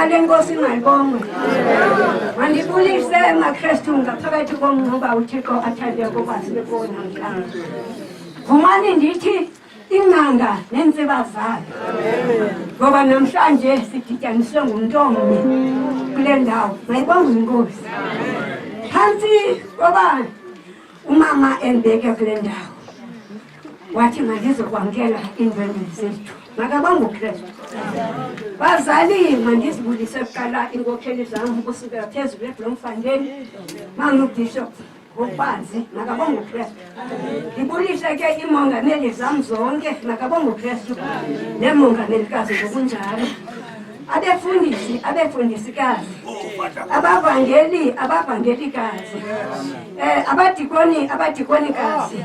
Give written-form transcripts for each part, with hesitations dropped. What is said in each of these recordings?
igama lenkosi malibongwe. Mandibulise maKristu ngaphakathi komnquba uThixo athande ukuba sibefona namhlanje. Vumani ndithi ingqanga nentsiba zayo. Ngoba namhlanje sidityaniswe ngumntu omnye kule ndawo. Mayibongwe inkosi. Phantsi ngoba umama endibeke kule ndawo wathi mandizokwamkela iindwendwe zethu. Makabongwe uKristu. Bazali mandizibulise kuqala iinkokheli zam ukusukela phezulu eBloemfontein, mangu-Bishop ngokubanzi, makabongwe uKristu. Ndibulise ke iimongameli zam zonke, makabongwe uKristu, neemongamelikazi ngokunjalo. Abefundisikazi, abavangelikazi, abadikonikazi,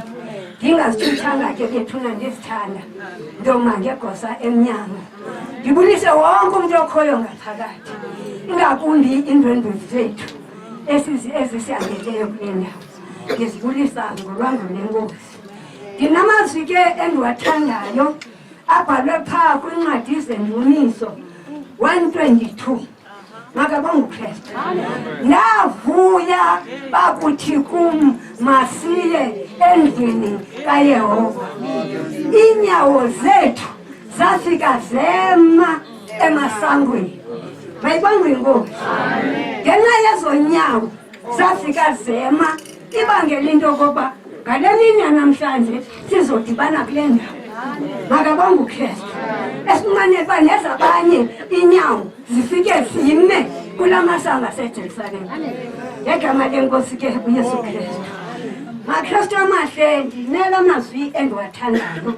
ndingazithuthanga ke bethuna ndizithanda, ndoma ngegosa emnyama. Ndibulise wonke umuntu okhoyo ngaphakathi, ingakumbi iindwendwe zethu ezisihambeleyo kule ndawo. Ndizibulisa ngolwangu lenkosi. Ndinamazwi ke endiwathandayo abhalwe phaa kwincwadi zendumiso 1:22. Makabongwe uKristu. Ndavuya bakuthi kum masiye endlini kaYehova. Iinyawo zethu zafika zema emasangweni. Mayibongwe inkosi. Ngenxa yezo nyawo zafika zema ibangela into yokokuba ngale mini yanamhlanje sizodibana kule ndawo. Makabongwe uKristu. Esinqanele uba nezabanye iinyawo zifike zime kula masango aseJerusalem. Ngegama lenkosi ke uYesu Kristu. maKristu amahle, ndinela mazwi endiwathandayo.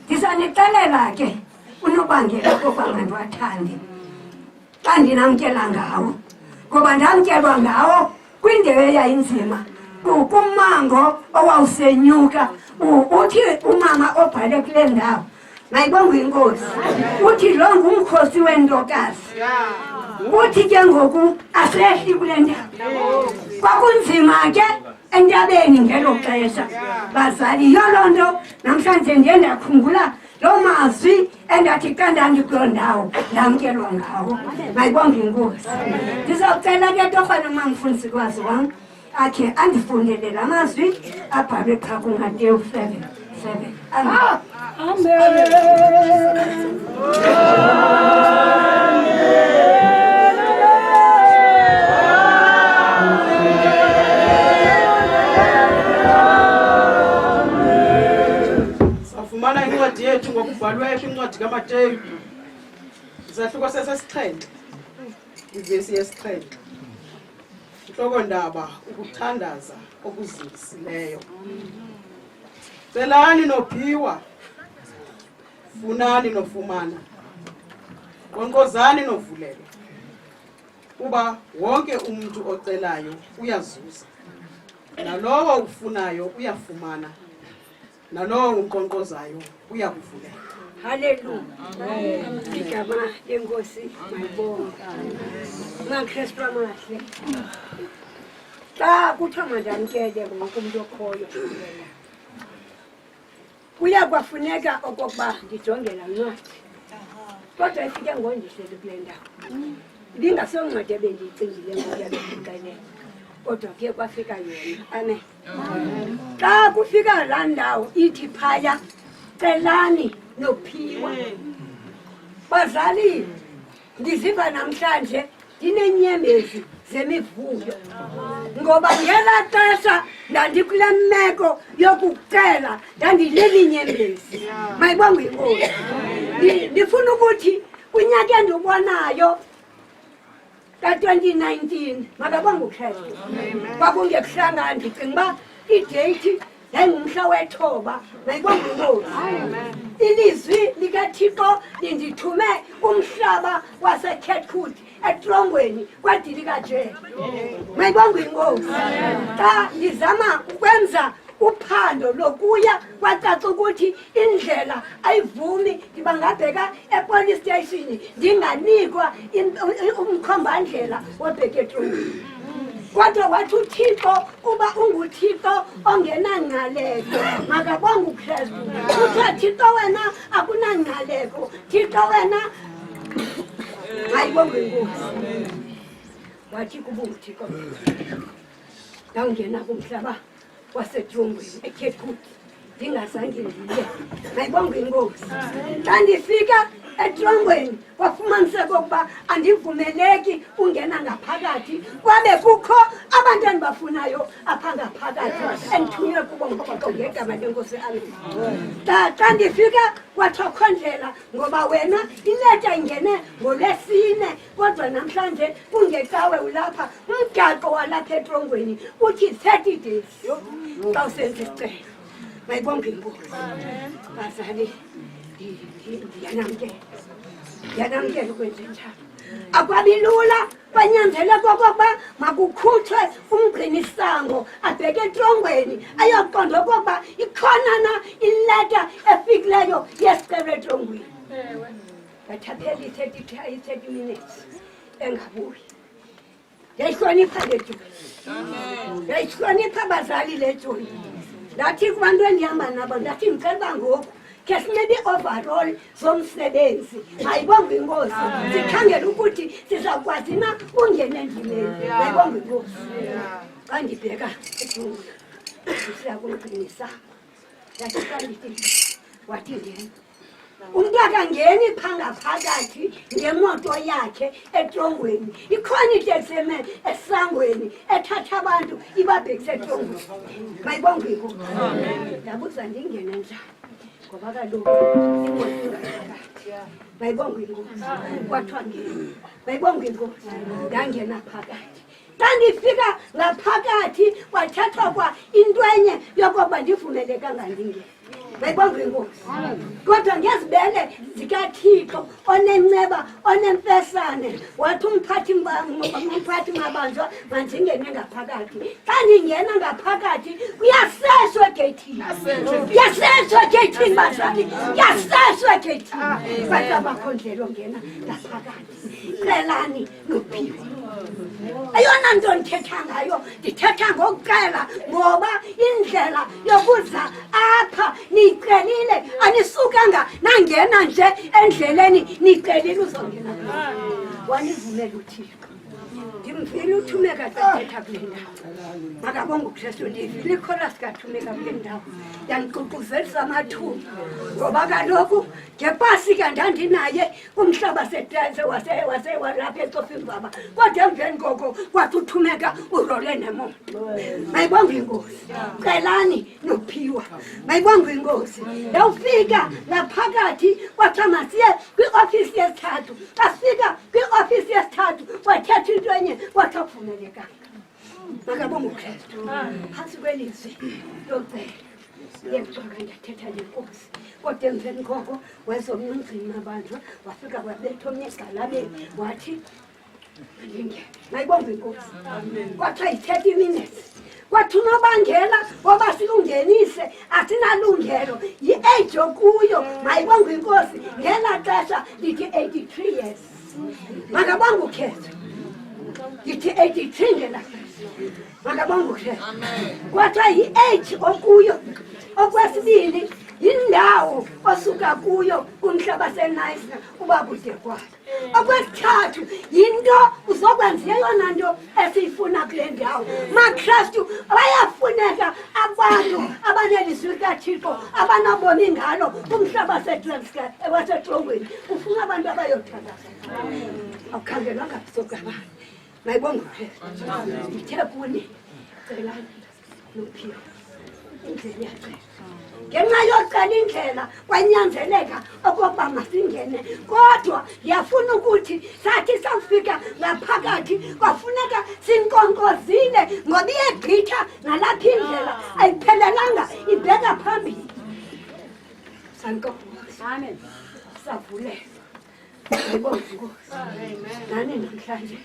Ndisanixelela ke unobangela kokuba ngandiwathandi xa ndinamkela ngawo, ngoba ndamkelwa ngawo kwindawo eyayinzima, kumango owawusenyuka. Uthi umama obhale kule ndawo, mayibongwe inkosi, uthi lo ngumkhosi weNtokazi. Uthi ke ngoku asehli kule ndawo. Kwakunzima ke entabeni ngelo xesha. Bazali, yiyo loo nto namhlanje ndiye ndakhumbula loo mazwi endathi xa ndandikuloo ndawo ndamkelwa ngawo. Mayibongwe inkosi. Ndizawucela ke torhwana umamfundisikwazi wam akhe andifundele la mazwi abhalwe phaa kuMateyu 7:7. Amen. Safumana incwadi yethu ngokubhalwe kwincwadi kaMateyu, isahluko sesesixhenxe, ivesi yesixhenxe. Inhloko ndaba, ukuthandaza okuzingisileyo. Celani nophiwa, funani nofumana, nkqonkqozani novulelwa. Kuba wonke umuntu ocelayo uyazuza, nalowo ufunayo uyafumana, nalowo unkqonkqozayo uyakuvulelwa. Hallelujah. Igama lenkosi mayibongwe. maKristu amahle. Xa kuthiwa mandamkele wonke umuntu okhoyo, kuya kwafuneka okokuba ndijonge laa ncwadi. Kodwa ifike ngondihleli kule ndawo. Ibingasoncwadi ebendiyicingile ngokuyabendixelela, kodwa kuye kwafika yona. Amen. Xa kufika laa ndawo ithi phaya, celani nophiwa. Bazali, ndiziva namhlanje ndinenyembezi zemivuyo, ngoba ngelaa xesha ndandikule meko yokucela ndandileli nyembezi. Mayibongwe inkosi. Ndifuna ukuthi kunyaka endibonayo ka-2019, makabongwe uKristu, kwakungekuhlanga, ndicinga uba ideyithi yayingumhla wethoba. Mayibongwe inkosi. Ilizwi likaThixo lindithume umhlaba waseCatwood etrongweni kwadilikaJele. Mayibongwe inkosi. Xa ndizama ukwenza uphando lokuya, kwacaca ukuthi indlela ayivumi, ndibangabheka epolice station ndinganikwa umkhombandlela wobheka etrongweni. Kodwa wathi uThixo, uba unguThixo ongenangqaleko, makabongwe uKristu. Kuthiwa Thixo wena akunangqaleko, Thixo wena Mayibonge inkosi. Wathi kubuthi kodwa. Ndangena kumhlaba waseTrongweni eCape Good. Ndingazange ndiye. Mayibonge inkosi. Xa ndifika eTrongweni wafumaniseka ukuba andivumeleki ungena ngaphakathi kwabe kukho abantu endibafunayo apha ngaphakathi endithunywe kubo ngoba ngegama lenkosi amen. Xa ndifika kwathiwa akho ndlela ngoba wena ileta ingene ngoLwesine kodwa namhlanje kungecawe ulapha umgaqo walapha eTrongweni uthi 30 days xa usenza isicelo. Mayibonge inkosi. Bazali yanamkela ukwenza njalo. Akwabilula kwanyanzeleka okokuba makukhutshwe umgcinisango abheke eTrongweni ayoqonda okokuba ikhona na ileta efikileyo yesicelo eTrongweni. Bathaphela i-30 minutes engabuyi. Yayihlonipha le Joyi. Yayihlonipha abazali le Joyi. Ndathi kubantu endihamba nabo ndathi ngicela ngoku ke sinebe overall zomsebenzi. Mayibonge inkosi. Sikhangela ukuthi sizakwazi na ungena endleleni. Mayibonge inkosi. Xa ndibheka eTrongweni siya kumgcinisa. Yathi xa ndithi wathi ngena. Umntu akangeni phakathi ngemoto yakhe eTrongweni. Ikhona iteksi esangweni ethatha abantu ibabhekise eTrongweni. Mayibonge inkosi. Ndabuza ndingene njani ngoba kaloku imoto ingaphakathi. Mayibonge inkosi. Kwathiwa ngena. Mayibonge inkosi. Ndangena phakathi. Xa ndifika ngaphakathi kwathathwa kwa into enye yokuba ndivumelekanga ndingene. Mayibonge inkosi. Kodwa ngezibele zikaThixo onenceba onemfesane wathi umphathi mabanjwa mandingene ngaphakathi. Xa ndingena ngaphakathi kuyaseshwa egeyithini. Kuyaseshwa egeyithini bazali. Kuyaseshwa egeyithini. Bathi abakho ndlela ongena ngaphakathi. Celani nophiwe. Ayona nto ndithetha ngayo ndithetha ngokucela ngoba indlela yokuza apha nicelile anisukanga nangena nje endleleni nicelile uzongena. Wanivumela uThixo. Ndimvile uthumeka thetha kule ndawo. Makabonge uKristu ndivile ichorus kathumeka kule ndawo. Yandiququzelisa amathumba ngoba kaloku ngepasika ndandinaye kumhlaba setese walapha eCofimvaba. Kodwa emveni koko kwathi uthumeka urole nemoto. Mayibonge inkosi. Celani nophiwa. Mayibonge inkosi. Yawufika ngaphakathi kwathiwa masiye kwiofisi yesithathu. Afika kwiofisi yesithathu wathetha into enye kwathi akuvumelekanga. Makabonge uKristu. Phantsi kwelizwi locela. Yekuthiwa ndathetha nenkosi. Kodwa emveni koko wezomncima abantu wafika wabetha omnye egxalabeni wathi ndingene. Mayibonge inkosi. Kwathiwa yi-30 minutes. Kwathi unobangela woba silungenise asinalungelo yi-age okuyo. Mayibonge inkosi. Ngela xesha lithi 83 years. Makabonge uKristu. Lithi 83 ngela xesha. Makabonge uKristu. Kwathiwa yi-age okuyo. Okwesibili yindawo osuka kuyo kumhlaba senayisi uba kude kwayo. Okwesithathu yinto uzokwenza eyona nto esiyifuna kule ndawo. MaKristu bayafuneka abantu abanelizwi likaThixo abanobomi ngalo kumhlaba waseTrongweni. Ufuna abantu abayothandaza. Awukhangelwanga sokabani. Mayibonge uKristu. Ndithe kuni celani nophiwa. Indlela yacela. Ngenxa yocela indlela kwanyanzeleka okokuba masingene. Kodwa ndiyafuna ukuthi sathi safika ngaphakathi kwafuneka sinkonkozile ngoba iyegqitha nalapha indlela ayiphelelanga ibheka phambili. Sankonkoza. Amen. Savuleka. Mayibonge inkosi. Nani namhlanje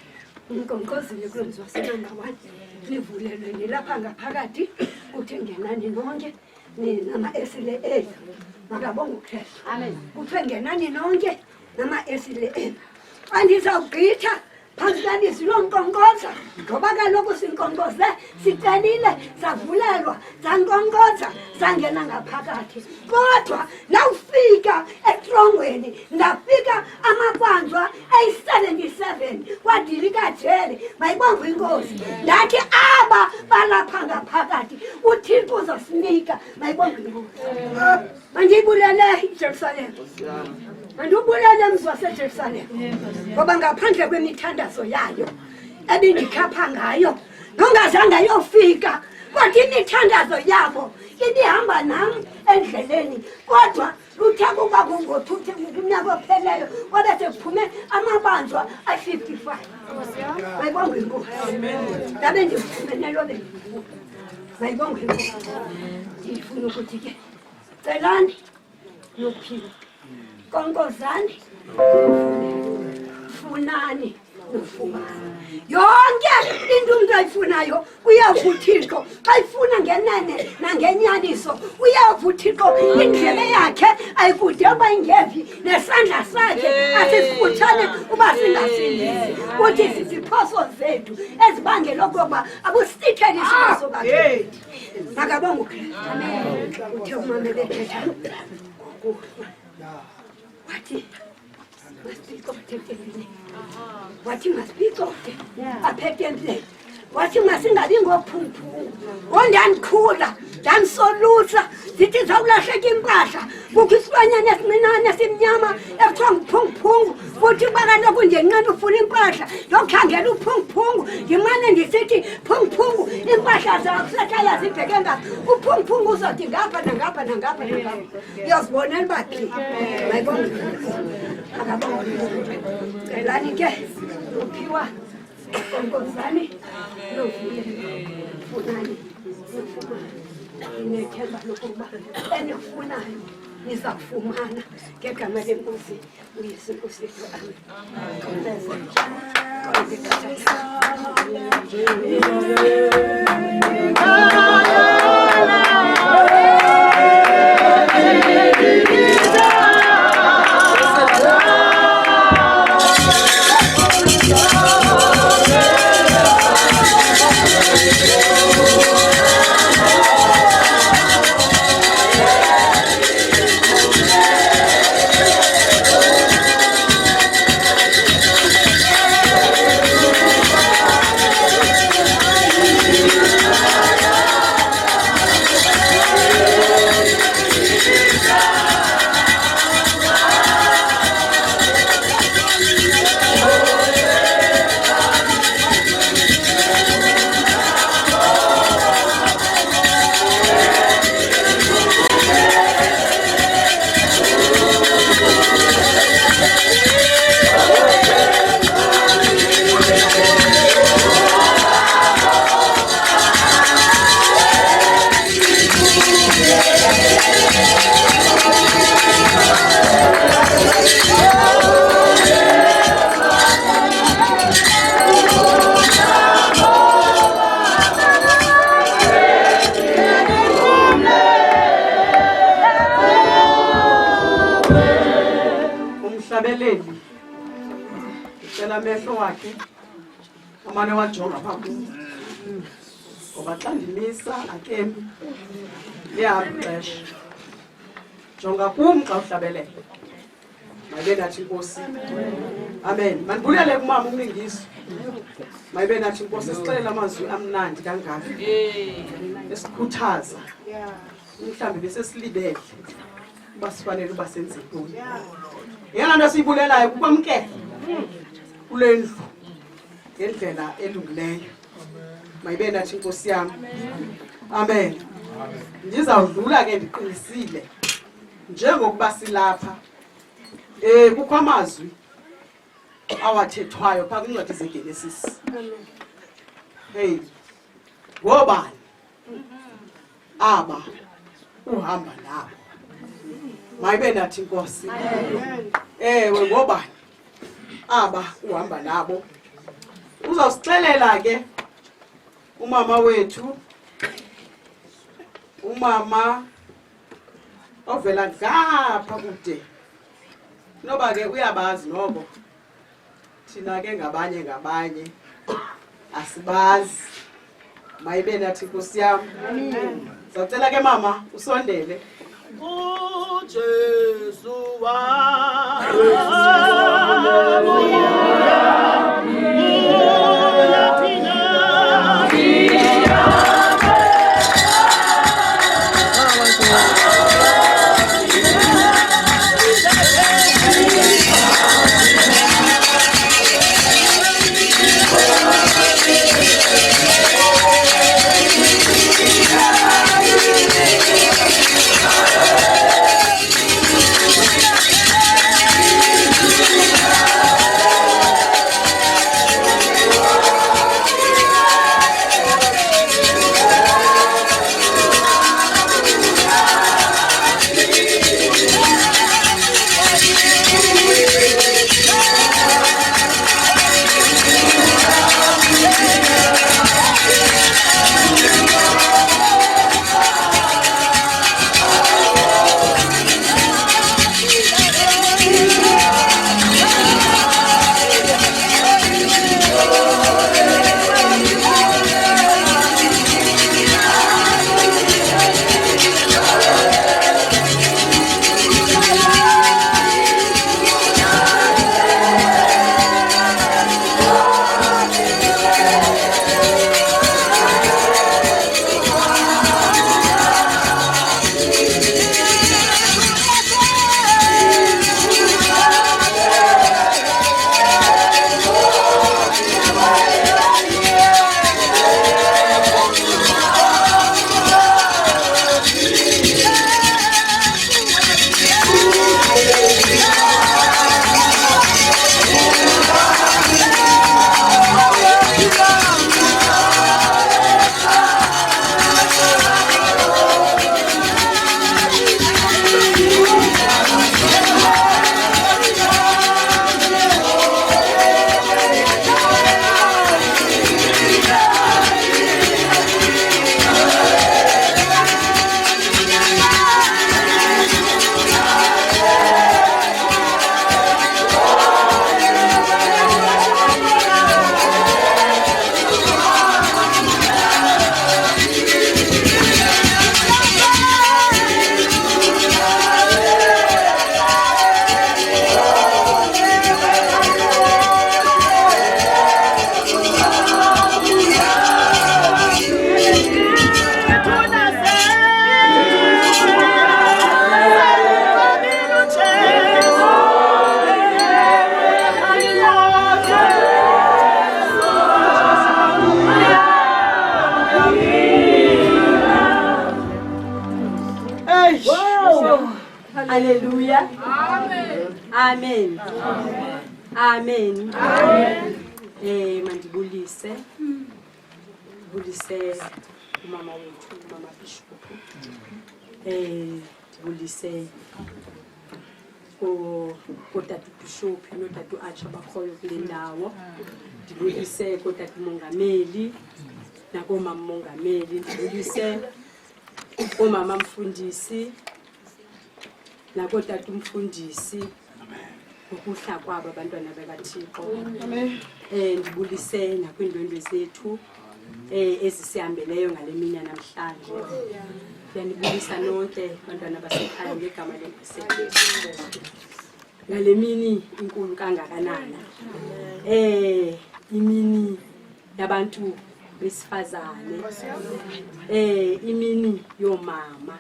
unkonkozile kulomzi wasenamba 1. Nivulelwe nilapha ngaphakathi kuthi ngenani nonke nama-R.S.A. Makabonge uKristu. Amen. Kuthiwe ngenani nonke nama-R.S.A. Xa ndizawugqitha Phakathi silonkonkoza ngoba kaloku sinkonkoze sicelile savulelwa sankonkoza sangena ngaphakathi kodwa nawufika etrongweni ndafika amabanjwa ayi-77 kwadilika jele mayibongwe inkosi ndathi aba balapha ngaphakathi uthixo uzosinika mayibongwe inkosi mandiyibulele iJerusalem mandibulele mzi waseJerusalem ngoba ngaphandle kwemithandazo yayo ebindikhapha ngayo nongazange ayofika kodwa imithandazo yabo ibihamba nam endleleni kodwa luthe kuba kungothuthe kumnyaka opheleyo kwabe sekuphume amabanjwa ayi-55 mayibongwe inkosi ndabe ndiphumenelo bendifuna mayibongwe inkosi ndifuna ukuthi ke celani nophila konkozani funani nofumana yonke into umuntu ayifunayo uyavuthixo xa ifuna ngenene nangenyaniso uyavuthixo indlebe yakhe ayikude uba ingephi nesandla sakhe asisifutshane uba singasindisi uthi sisiphoso zethu ezibangela okokuba abusitheni isiphoso bakhe makabonga uKristu uthe umama bethetha wathi wathi masiphicote aphethe empleni wathi masingabi ngophungphungu ondandikhula ndanisolusa zithi zawulahleka impahla kukho isilwanyana esincinane esimnyama ekuthiwa nguphungphungu futhi uba kaloku ndinqena ufuna impahla ndokhangela uphungphungu ndimane ndisithi phungphungu impahla zakusekhaya zibheke ngapha uphungphungu uzothi ngapha nangapha nangapha nangapha uyozibonela uba phi mayibonge akabonge celani ke uphiwa konkozani novule funani nofumana inethemba lokuba enifunayo niza kufumana ngegama lenkosi uyesu kristu amehlo wakhe amane wajonga phambi ngoba xa ndimisa akemi liyahambexesha jonga kum xa uhlabelela mayibe nathi inkosi amen mandibulele kumama umlingisi mayibe nathi inkosi esixelela amazwi amnandi kangaka esikhuthaza mhlawumbi besesilibele uba sifanele uba senze ntoni yena nto siyibulelayo kukwamkela kule ndlu ngendlela elungileyo mayibe nathi inkosi yam amen ndizawudlula ke ndiqinisile njengokuba silapha kukho amazwi awathethwayo phaa kwincwadi zeGenesis hey ngobani aba uhamba nabo mayibe nathi inkosi ewe ngobani aba uhamba nabo uzawusixelela ke umama wethu umama ovela ngapha kude noba ke uyabazi nobo thina ke ngabanye asibazi mayibe nathi Nkosi yami. Amen. Sacela ke mama usondele. Jesu wa Hallelujah. Amen. Amen. Mandibulise. Bulise umama wethu, umama Bishop. Bulise kodatu Bishop nodatu Archer bakhoyo kule ndawo. Ndibulise kodatu Mongameli nakomama Mongameli. Ndibulise umama Mfundisi nakotata umfundisi ukuhla kwabo abantwana bakaThixo. Amen. Ndibulise nakwindwendwe zethu ezisihambeleyo ngalemini namhlanje. Ndiyabulisa nonke abantwana basekhaya ngegama leNkosi. Ngalemini inkulu kangakanana. Imini yabantu besifazane. Imini yomama.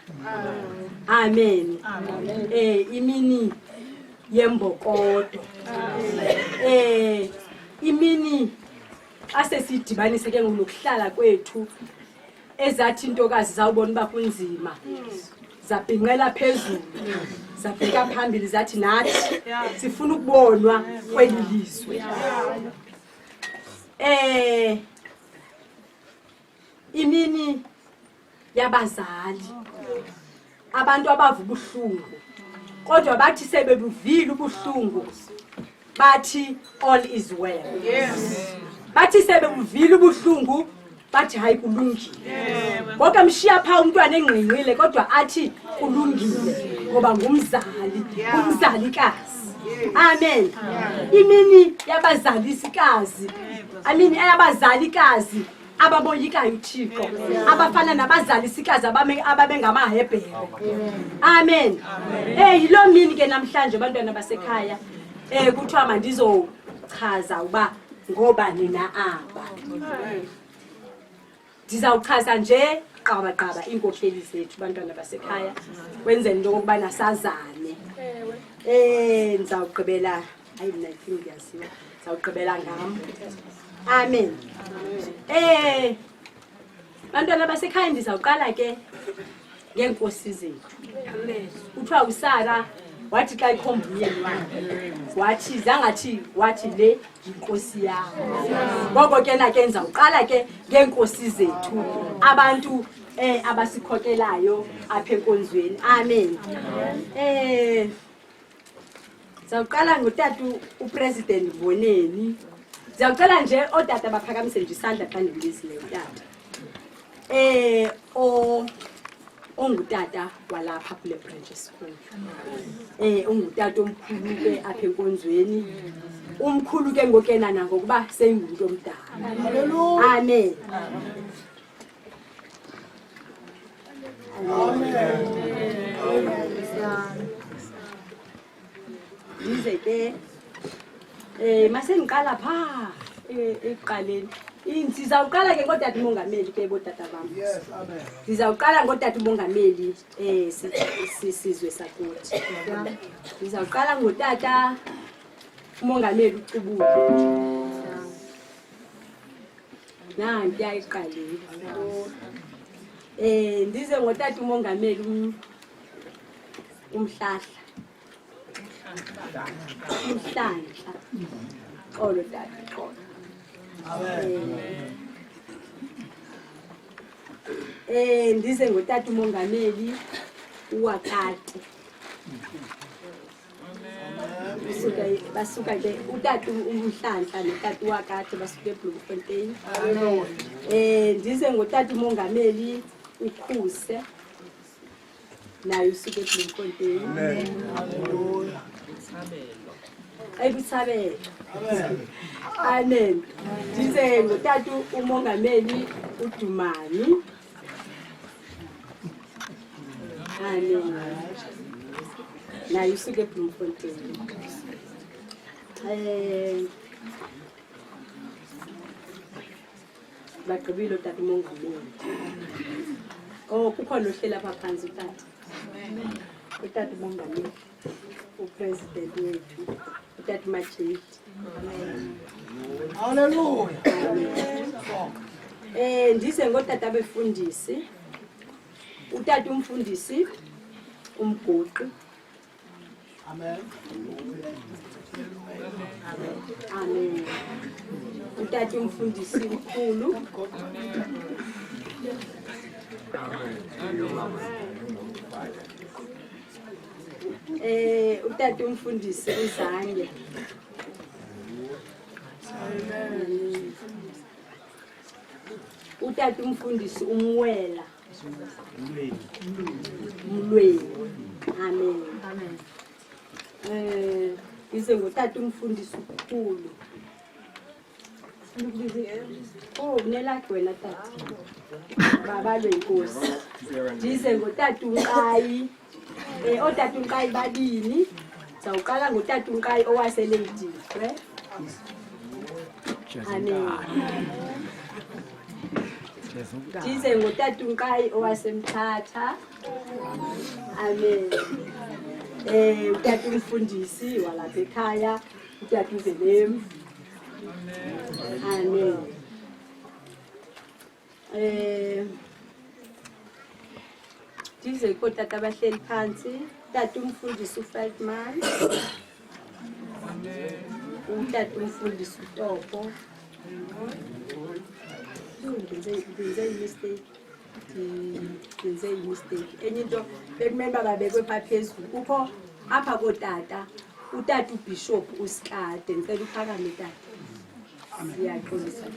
Amen. Imini yembokodo. Imini asesidibanise ke ngokuhlala kwethu ezathi intokazi zawubona uba kunzima. Zabhinqela phezulu. Zabheka phambili zathi nathi sifuna ukubonwa kweli lizwe. Imini yabazali. Abantu abava ubuhlungu kodwa bathi sebebuvile ubuhlungu bathi all is well. Yes. Bathi sebebuvile ubuhlungu bathi hayi kulungile. Ngoba mshiya pha umntwana engqinqile kodwa athi kulungile ngoba ngumzali, umzalikazi. Amen. Imini yabazalisikazi. Amen eyabazalikazi ababoyikayo uThixo. Abafana nabazalisikazi ababengamahebhere. Amen. Yilo mini ke namhlanje abantwana basekhaya kuthiwa mandizochaza uba ngobani na aba. Ndizawuchaza nje qaba inkokheli zethu bantwana basekhaya kwenzeni into okubana sazane. Ndizawugqibela mina ngiyaziwa ndizawugqibela ngam. Amen. Bantwana basekhaya ndizawuqala ke ngeenkosi zethu. Kuthiwa uSara wathi xa ikhomba umyeni wakhe wathi le yinkosi yakho. Ngoko ke nake ndizawuqala ke ngeenkosi zethu abantu abasikhokelayo apha enkonzweni. Amen. Ndizawuqala ngotata uPresident Boneni. Ndizawucela nje otata baphakamise nje isandla xa ndimbizileyo utata. Ongutata walapha kule branch school. Ungutata omkhulu ke apha enkonzweni. Umkhulu ke ngokena nangokuba seyingumuntu omdala. Haleluya. Amen. Ndize ke masengiqala pha eqaleni. Sizawuqala ke ngotata umongameli ke botata bam. Yes, amen. Sizawuqala ngotata umongameli sisizwe sakuthi. Sizawuqala ngotata umongameli uCubule. Nanti ayiqaleni. Ndize ngotata umongameli umhlahla. Umhlahla. Xolo tata, xolo. Ndize ngotata umongameli uwakati. Basuka ke utata umhlahla notata uwakati basuka eBloemfontein. Ndize ngotata umongameli ukhuse naye usuka eBloemfontein. Ayibusabela. Amen. Ndize ngotata umongameli uDumani. Amen. Naye usuka eBloemfontein. Bagqibile utata umongameli. Kukho nohlela apha phansi utata. Utata umongameli. uPresident wethu utata Machete. Hallelujah. Ndize ngotata befundisi. Utata umfundisi umgoqi. Amen. Amen. Utata umfundisi ukhulu. Utata umfundisi uZange. Utata umfundisi umwela. Mlweni. Amen. Amen. Ize ngotata umfundisi ukhulu. Nelakhe wena tata. Baba lwenkosi. Ndize ngotata uNkayi. Otata uNkayi babini. Zawuqala ngotata uNkayi owaseLadysmith. Amen. Ndize ngotata uNkayi owaseMthatha. Amen. Utata umfundisi walapha ekhaya, utata uZelemu. Amen. Ndize kotata abahleli phansi, utata umfundisi uFeldman. Utata umfundisi uTopo. Ngenze mistake. Enye into bekumele babekwe pha phezulu. Kukho apha kotata utata uBishop uSkade. Ngicela uphakame tata. Siyaxolisa.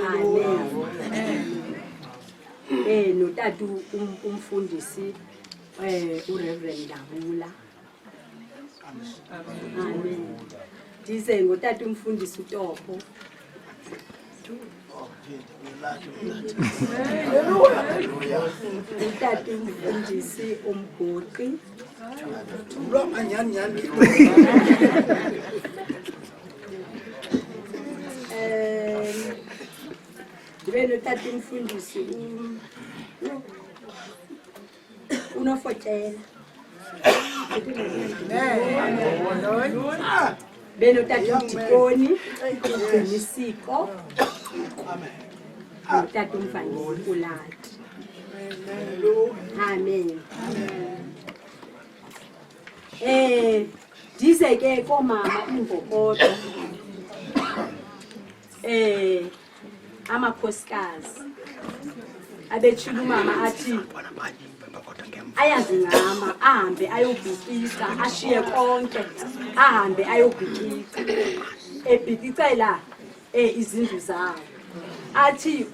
Amen. Notata umfundisi uReverend Dabula. Amen. Ndize ngotata umfundisi uTopo. Utata umfundisi Umkhosi. Ndibe notata umfundisi unofotela. Beno tata uDikoni uGcinisiko. Tata umfundisi uLathi. Amen. Dize ke komama imvokodo. Amakhosikazi. Abetshila umama athi ayazingama ahambe ayobhikisa ashiye konke ahambe ayobhikisa ebhikisela izindlu zawo athi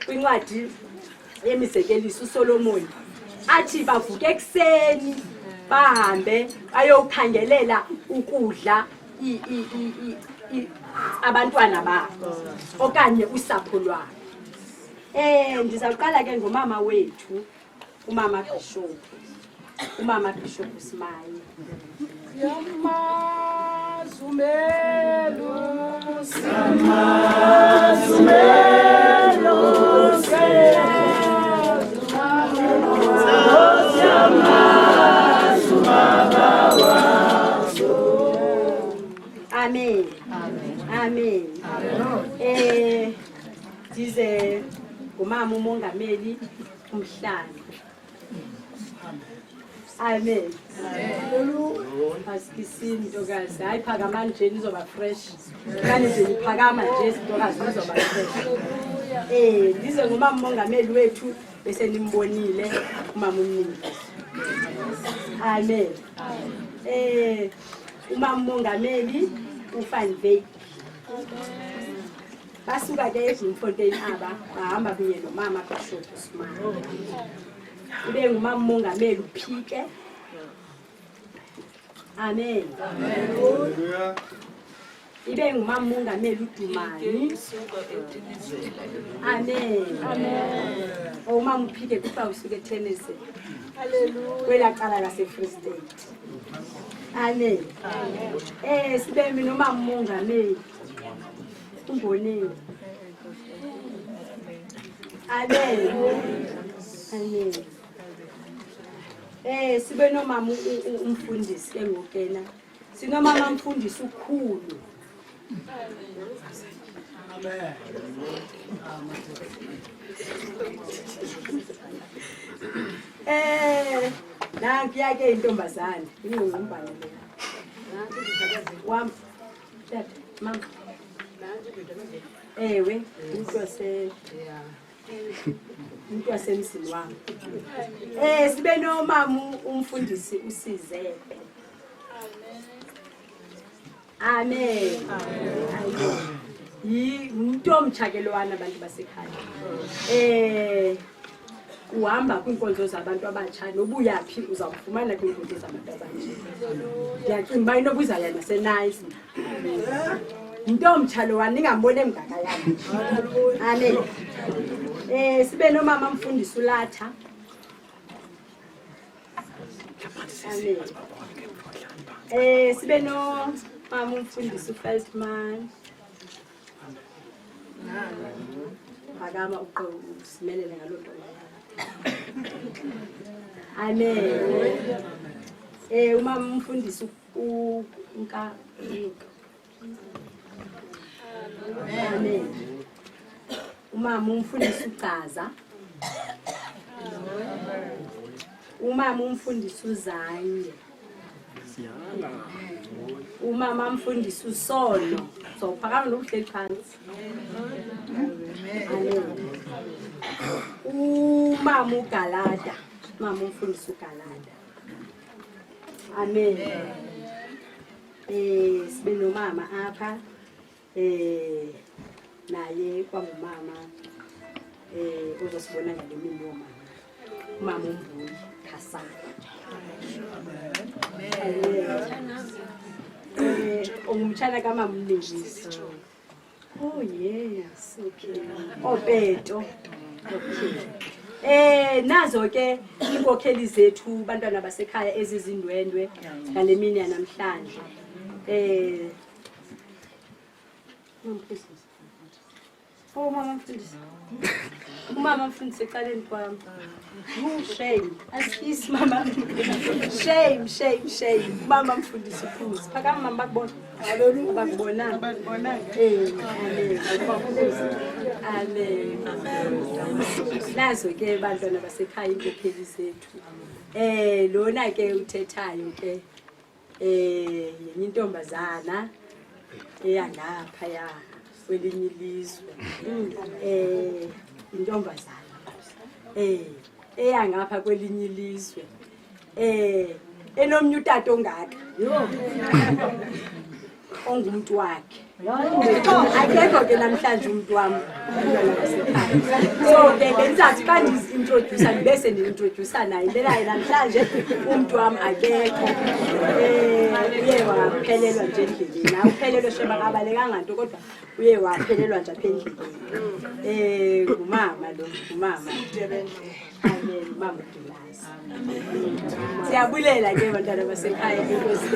kwincwadi yemizekeliso uSolomon athi bavuke ekseni bahambe ayokhangelela ukudla abantwana babo okanye usapho lwabo. Ndizaqala ke ngomama wethu umama Bishop Simaye. Amen. Amen. Dize umama umongameli umhlanga. Amen. Asikisini weNtokazi. Hayi phakama nje nizoba fresh. Kani nje niphakama nje weNtokazi nizoba fresh. Dize ngumama umongameli wethu bese nimbonile umama uMnini. Amen. Umama umongameli uFanvey. Basuka ke eZimfontein aba bahamba kunye nomama Bishop Simaye. Ibe ngumama umongameli uPhike. Amen. Hallelujah. Ibe ngumama umongameli uDumani. Amen. Amen. Umama uPhike kufa usuke eTennessee. Hallelujah. Kwela qala la Free State. Amen. Sibe mina umama umongameli umbonile. Amen. Amen. Sibe nomama umfundisi ke ngokena. Sinomama umfundisi ukhulu. Amen. Nanki yake intombazane ingqungqumbane le. Wam tata mama. Ewe umuntu wasemzini wami. Sibe nomama umfundisi uSizebe. Amen. Amen. Umuntu omtshakelwana abantu basekhaya. Uhamba kwinkonzo zabantu abatsha nobuya phi uzakufumana kwinkonzo zabantu abatsha. Ndiyacinga uba inobuza yana seNice. Umuntu omtshalwana ningambone mngaka yami. Amen. Sibe nomama umfundisi uLatha. Amen. Sibe nomama umfundisi uFeltman. Magama usimelele ngaloo nto. Amen. Umama umfundisi uNka. Amen. Umama umfundisi uCaza. Umama umfundisi uZanye. Umama umfundisi uSono. So phakama nokuhleli phansi. Amen. Umama uGalada. Umama umfundisi uGalada. Amen. Sibe nomama apha. Naye kwangumama uzosibona ngale mini yomama. Umama uMvuli Khasana. Ungumtshana kaMamlingisi. Oh yes, okay. Obeto. Okay. Nazo ke inkokheli zethu bantwana basekhaya ezizindwendwe ngale mini yanamhlanje. Mama mfundisi. Umama mfundisi eqaleni kwami. Shame. Askis mama. Shame. Mama mfundisi phuzi. Phakama mama bakubona. Haleluya bakubona. Amen. Nazo ke bantwana basekhaya inkokheli zethu. Lona ke uthethayo ke intombazana eyangapha ya kwelinye ilizwe. Intombazana eyangapha kwelinye ilizwe enomnye utata ongaka ongumuntu wakhe. Akekho ke namhlanje umuntu wami so ke benzathi xa ndizintroduce ndibese ndintroduce naye impela namhlanje umuntu wami akekho uye waphelelwa nje endleleni awuphelelwe sheba kabalekanga nto kodwa uye waphelelwa nje apha endleleni ngumama lo ngumama amen mama Dulazi siyabulela ke bantwana basekhaya inkosi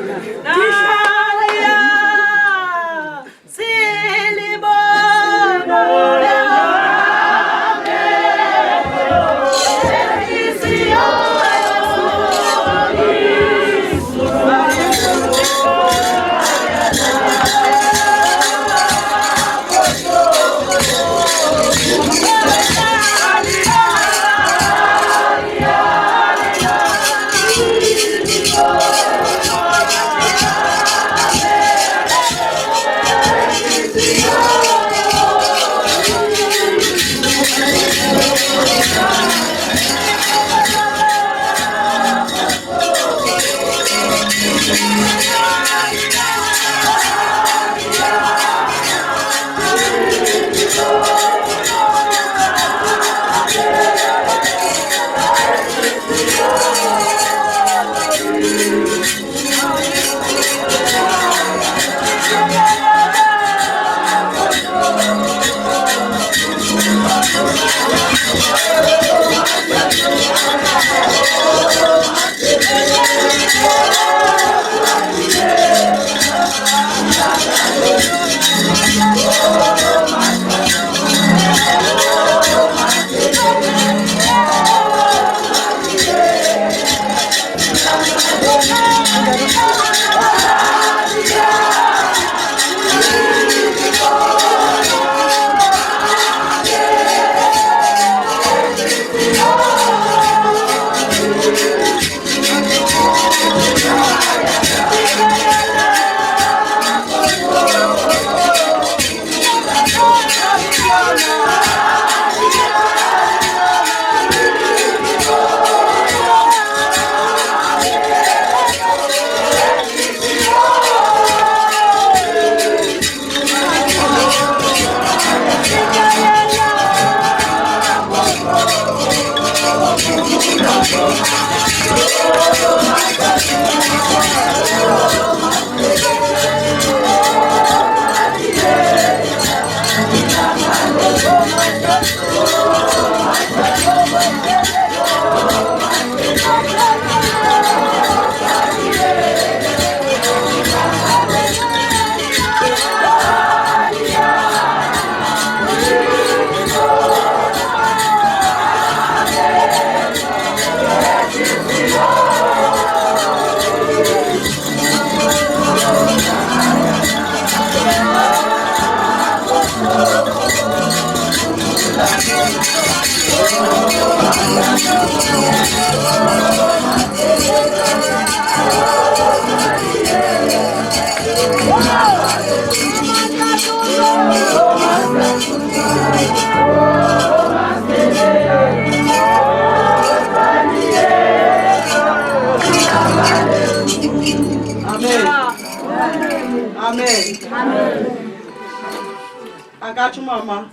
akathi mama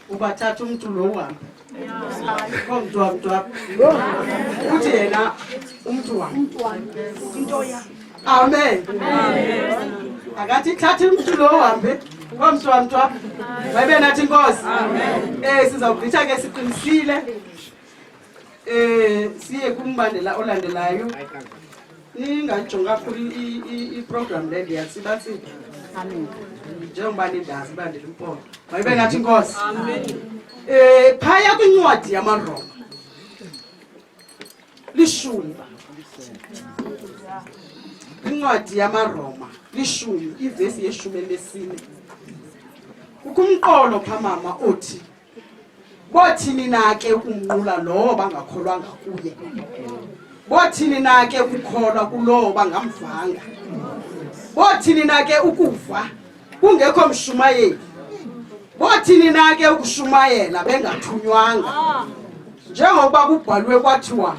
ubathatha umntu lo wami komntu wami uthi yena Umuntu wami. Amen. Akathi thatha umuntu lo uhambe. Komntwa mayibe nathi inkosi. Sizawugqitha ke siqinisile. Siye kumbandela olandelayo. Ningajonga kakhulu i-program le ndiyasibatsile. Amen. Njengoba nindazi bandela umpolo. Mayibe nathi inkosi. Amen. Phaya kwincwadi yamaRoma. Lishumi. Incwadi yamaRoma lishumi ivesi yeshumi lesine. Ukumqolo pha mama othi bothini na ke ukumnqula lowo bangakholwanga kuye. Bothini na ke ukukholwa kulowo bangamvanga. Bothini na ke ukuva kungekho mshumayeli. Bothini na ke ukushumayela bengathunywanga. Njengoba kubhalwe kwathiwa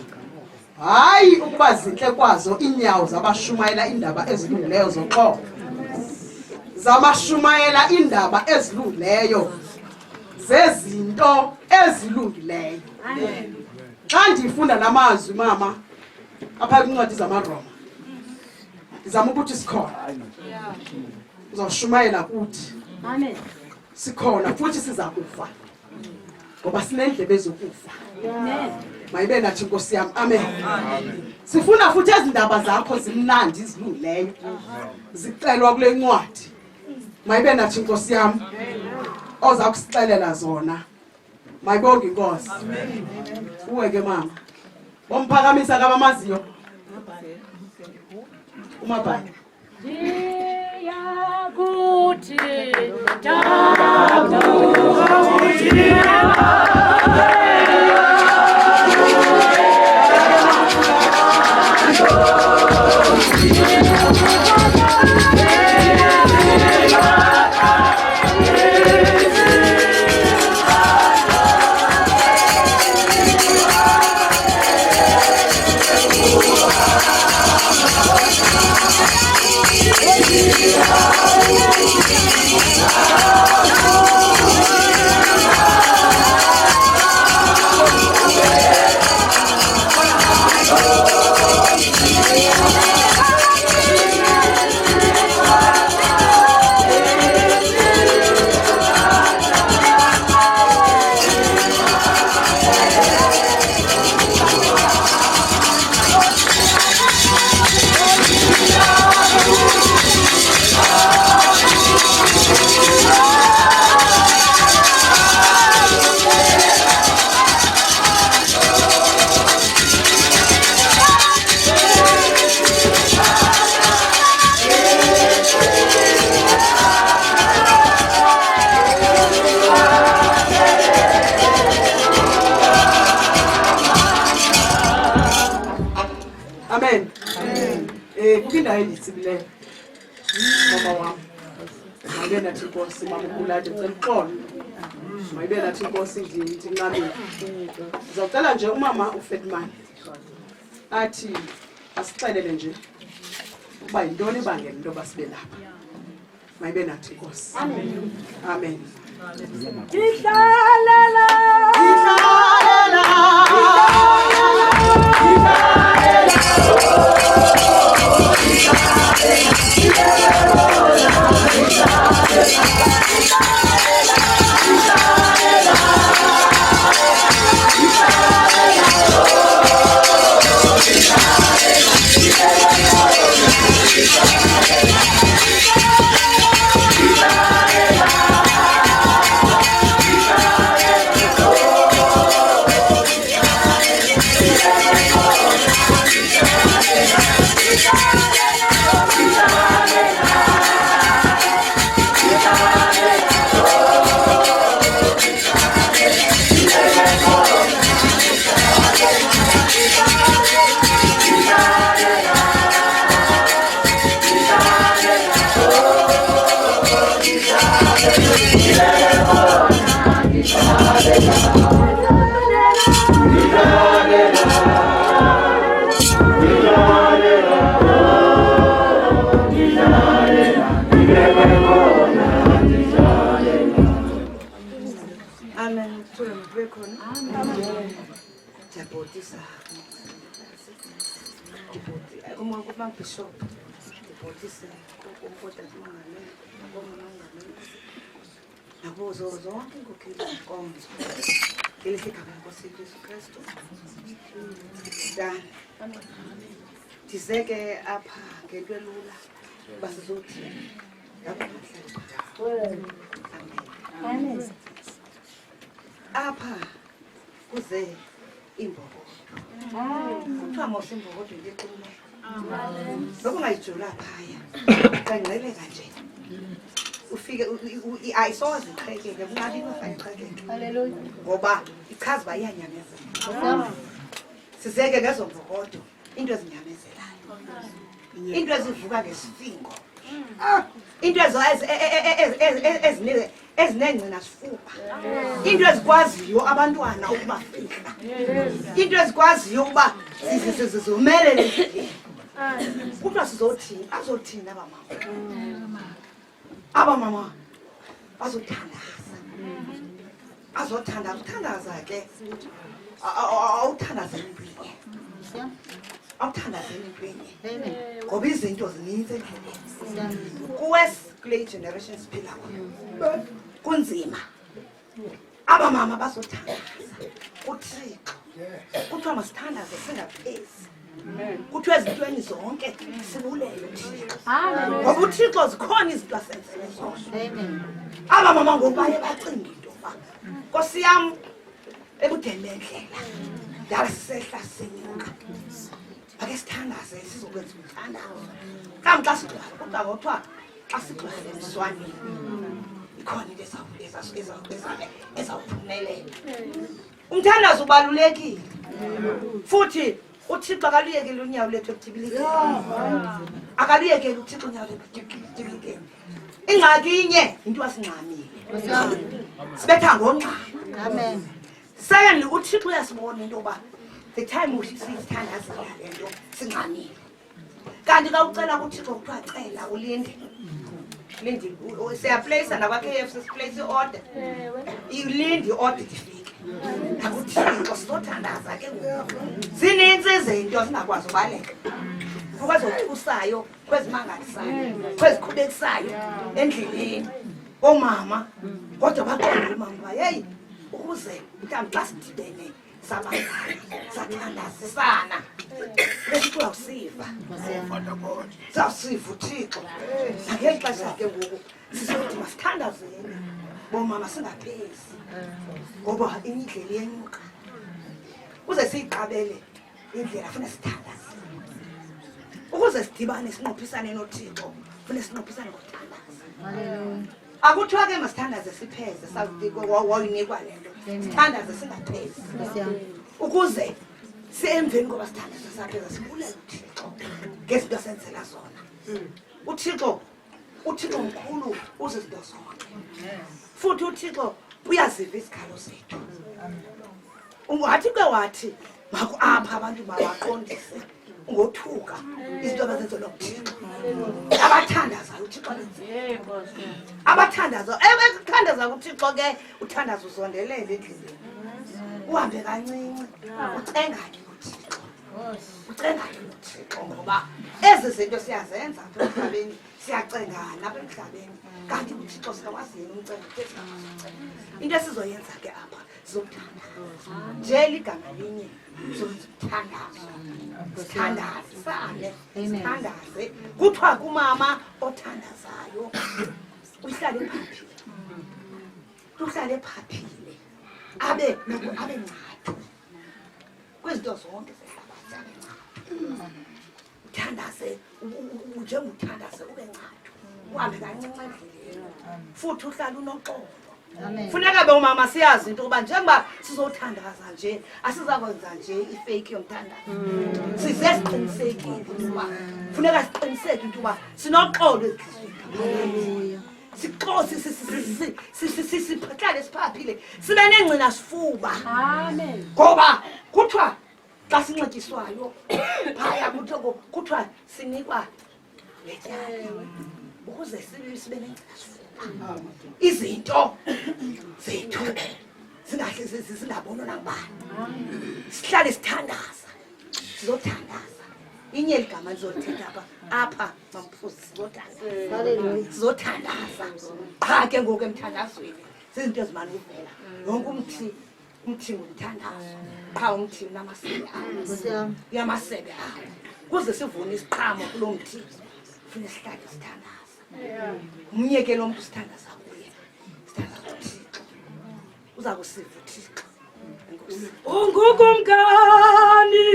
hayi ukuba zinhle kwazo inyawo zabashumayela indaba ezilungileyo zoxolo. Zamashumayela indaba ezilungileyo zezinto ezilungileyo. Amen. Xa ndifunda namazwi mama apha kwincwadi zamaRoma ndizama ukuthi sikhona. Uzawushumayela kuthi. Amen. Sikhona futhi siza kufa. Ngoba sinendlebe zokufa. Amen. Mayibe nathi inkosi yami. Amen. Sifuna futhi ezindaba zakho zimnandi izilungileyo. Zicelwa kule ncwadi. Mayibe nathi inkosi yami. Oza kusixelela zona. Mayibonge inkosi. Amen. Uweke mama. Bomphakamisa kabamaziyo. Umabhaya. Ndiyakuthi kuphinda endisibileyo mama wami. Mayibe nathi inkosi mama ukhulade ngicela uxolo. Mayibe nathi inkosi ndinqabile. Ngizawucela nje umama uFetman athi asixelele nje ukuba yintoni ibangela into basibe lapha. Mayibe nathi inkosi. Amen. Amen. Ihlalela uma bishop dibhotise umpota simangane nakuzo zonke inkokheli zenkonzo ngelihle igama lenkosi Yesu Kristu. Ndizeke apha ngento elula uba sizothi amen. Apha kuze imbokodo kuthiwa mos imbokodo into eqinileyo noba ungayijula phaya qanqeleka nje ufike ayisoze iqhekeke kunqabile ufayiqhekeke ngoba ichaza uba iyanyamezela. Sizeke ngezo mbokodo into ezinyamezelayo, into ezivuka ngesifingo, into ezinengcina sifuba, into ezikwaziyo abantwana ukubafihla, into ezikwaziyo ukuba zizomelele endleleni. Kuthiwa sizothini? Azothini abamama bazothandaza, uthandaza ke awuthandazeli intwenye, awuthandazeli intwenye ngoba izinto zininzi endleleni. Kule generation siphila kuyo kunzima. Abamama bazothandaza kuThixo, kuthiwa masithandaze singaphezi, kuthiwa ezintweni zonke sibulele uThixo ngoba uThixo zikhona izinto asenzele zona. Abamama ngoku baye bacinga into yoba Nkosi yam ebudeni bendlela ndasisehla sinyuka, ake sithandaze sizokwenza umthandazo. Kambe xa sigcwala kodwa kuthiwa xa sigcwale emswaneni ikhona into ezawuphumelela. Umthandazo ubalulekile futhi uThixo akaluyekeli unyawo lethu ekutyibilikeni, akaluyekeli uThixo unyawo lethu ekutyibilikeni. Ingxaki inye into asingxamile, sibetha ngongxama. Amen. Secondly, uThixo uyasibona into yoba the time siyithandazela le nto singxamile. Kanti xa ucela kuThixo kuthiwa cela ulinde, siyapleyisa nakwa-KFC sipleyisa i-order, ilinde i-order ifike nakuThixo sizothandaza ke ngoku. Zinintsi izinto zingakwazi ubaleka kwezothusayo, kwezimangalisayo, kwezikhubekisayo endleleni. Oomama kodwa baqonda umama uba yeyi ukuze mhlawumbi xa sidibene sabazana sathandazisana besithiwa usiva zawusiva uThixo. Ngeli xesha ke ngoku sizothi masithandazele bomama singaphezi ngoba indlela iyenyuka. Uze siyiqabele indlela funa sithandaze, ukuze sidibane sinqophisane noThixo funa sinqophisane ngokuthandaza. Akuthiwa ke masithandaze sipheze wayinikwa le nto, sithandaze singaphezi ukuze siemveni ngoba sithandaze sapheza sibulele uThixo ngezinto asenzela zona. uThixo mkhulu uzizinto zonke futhi uThixo uyaziva izikhalo zethu. Ungathi ke wathi apha abantu mabaqondise ngothuka izinto abazenzelwa uThixo. Abathandazayo uThixo lenzile, abathandazayo ekuthandaza uThixo ke uthandaza uzondelele endleleni, uhambe kancinci ucengane noThixo, ucengane noThixo ngoba ezi zinto siyazenza apha emhlabeni, siyacengana apha emhlabeni kanti uThixo singawazini umcengo into esizoyenza ke apha sizothandaza nje ligama linye sizothandaza, sithandazane, sithandaze. Kuthiwa kumama othandazayo uhlale ephaphile, uhlale ephaphile abe ngcathu kwizinto zonke zehlabathi, abe ngcathu. Uthandaze njengothandaze ube ngcathu, uhambe kancinci endleleni futhi uhlale unoxolo. Funeka bomama siyazi into yokuba njengoba sizothandaza nje asizakwenza nje ifake yomthandazo, sizesiqinisekile ukuba funeka siqiniseke into yokuba sinoxolo ezihlizweni. Sihlale siphaphile sibe nengcina sifuba. Amen. Ngoba kuthiwa xa sinxetyiswayo phaya kuthiwa sinikwa letyala ukuze sibe nengcina sifuba. Izinto zethu zingabonwa nangubani, sihlale sithandaza, sizothandaza inye ligama lizothetha apha mamphuzi zothandaza qha ke ngoku emthandazweni zizinto ezimane uvela wonke umthi ngumthandazo qha umthi unamasebe awo uyamasebe awo kuze sivune isiqhamo kulo mthi funa sihlale sithandaza umnye ke lo mntu sithandaza kuye sithandaza uThixo uza kusiva uThixo ungukumkani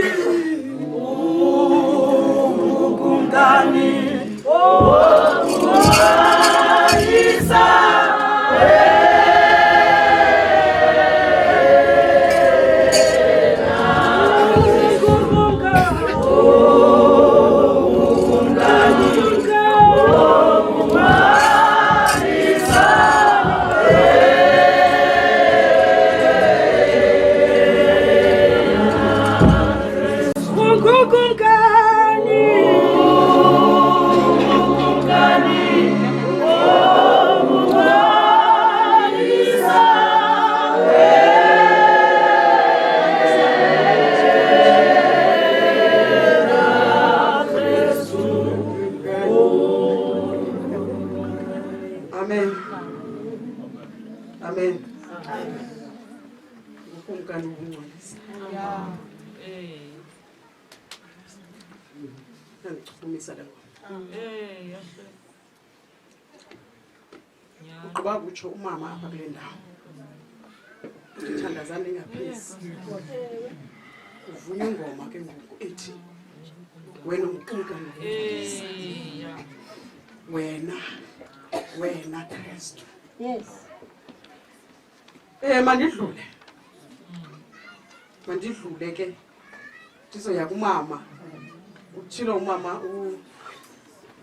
Uqhuba kutsho umama apha kule ndawo uthandazane ngaphezulu uvunya ingoma ke ngoku ethi wena umkumkani wena Kristu Yes. mandidlule ke ndizoya kumama utshilo umama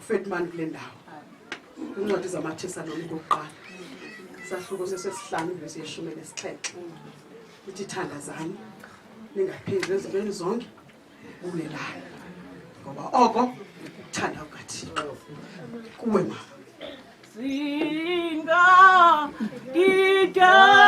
uFedman kule ndawo incwadi zamaThesalonike okokuqala isahluko sesihlanu verse 17 uthi thandazani ningaphezulu ezintweni zonke bulelani ngoba oko uthanda kukaThixo kuwe mama Singa itakulisana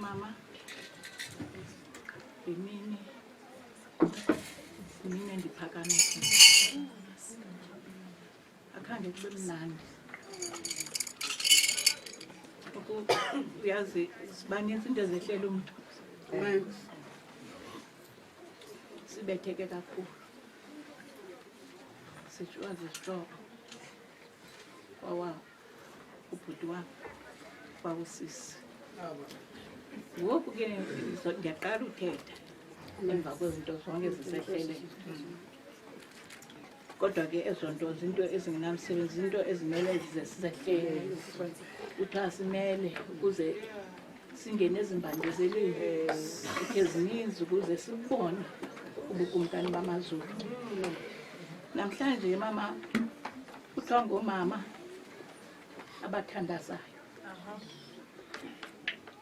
Mama, bimini ndiphakamisa. Akhange kube mnandi. Uyazi sibaninzi into ezehlela umuntu. Sibetheke kakhulu. Sitshwa zisitshoko. Wawa ubhuti wakho wawusisi. Ngoku ke ngiyaqala uthetha emva kwezinto zonke ezisehlele. Kodwa ke ezo nto zinto ezingenamsebenzi, into ezimele sizehlele. Kuthiwa simele ukuze singene ezimbandezelweni ezininzi ukuze sibone ubukumkani bamaZulu. Namhlanje mama kuthiwa ngomama abathandazayo,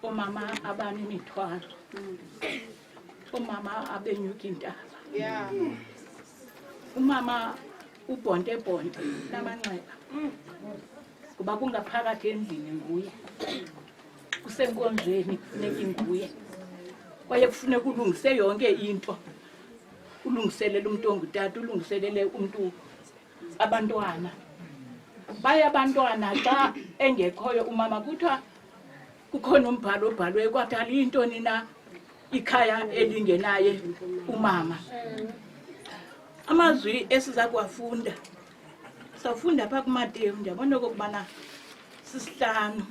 omama abanemithwalo, omama abenyuka intaba, umama ubhonte-bhonte namanxeba kuba kungaphakathi endlini nguye, kusenkonzweni kufuneka inguye, kwaye kufuneka ulungise yonke into, ulungiselele umuntu ongutata, ulungiselele umuntu abantwana. Baye abantwana xa engekhoyo umama kuthiwa kukhona umbhalo obhalwe kwathiwa yintoni na ikhaya elingenaye umama. Amazwi esiza kuwafunda sawufunda pha kuMateyu, ndiyabona okokubana sisihlanu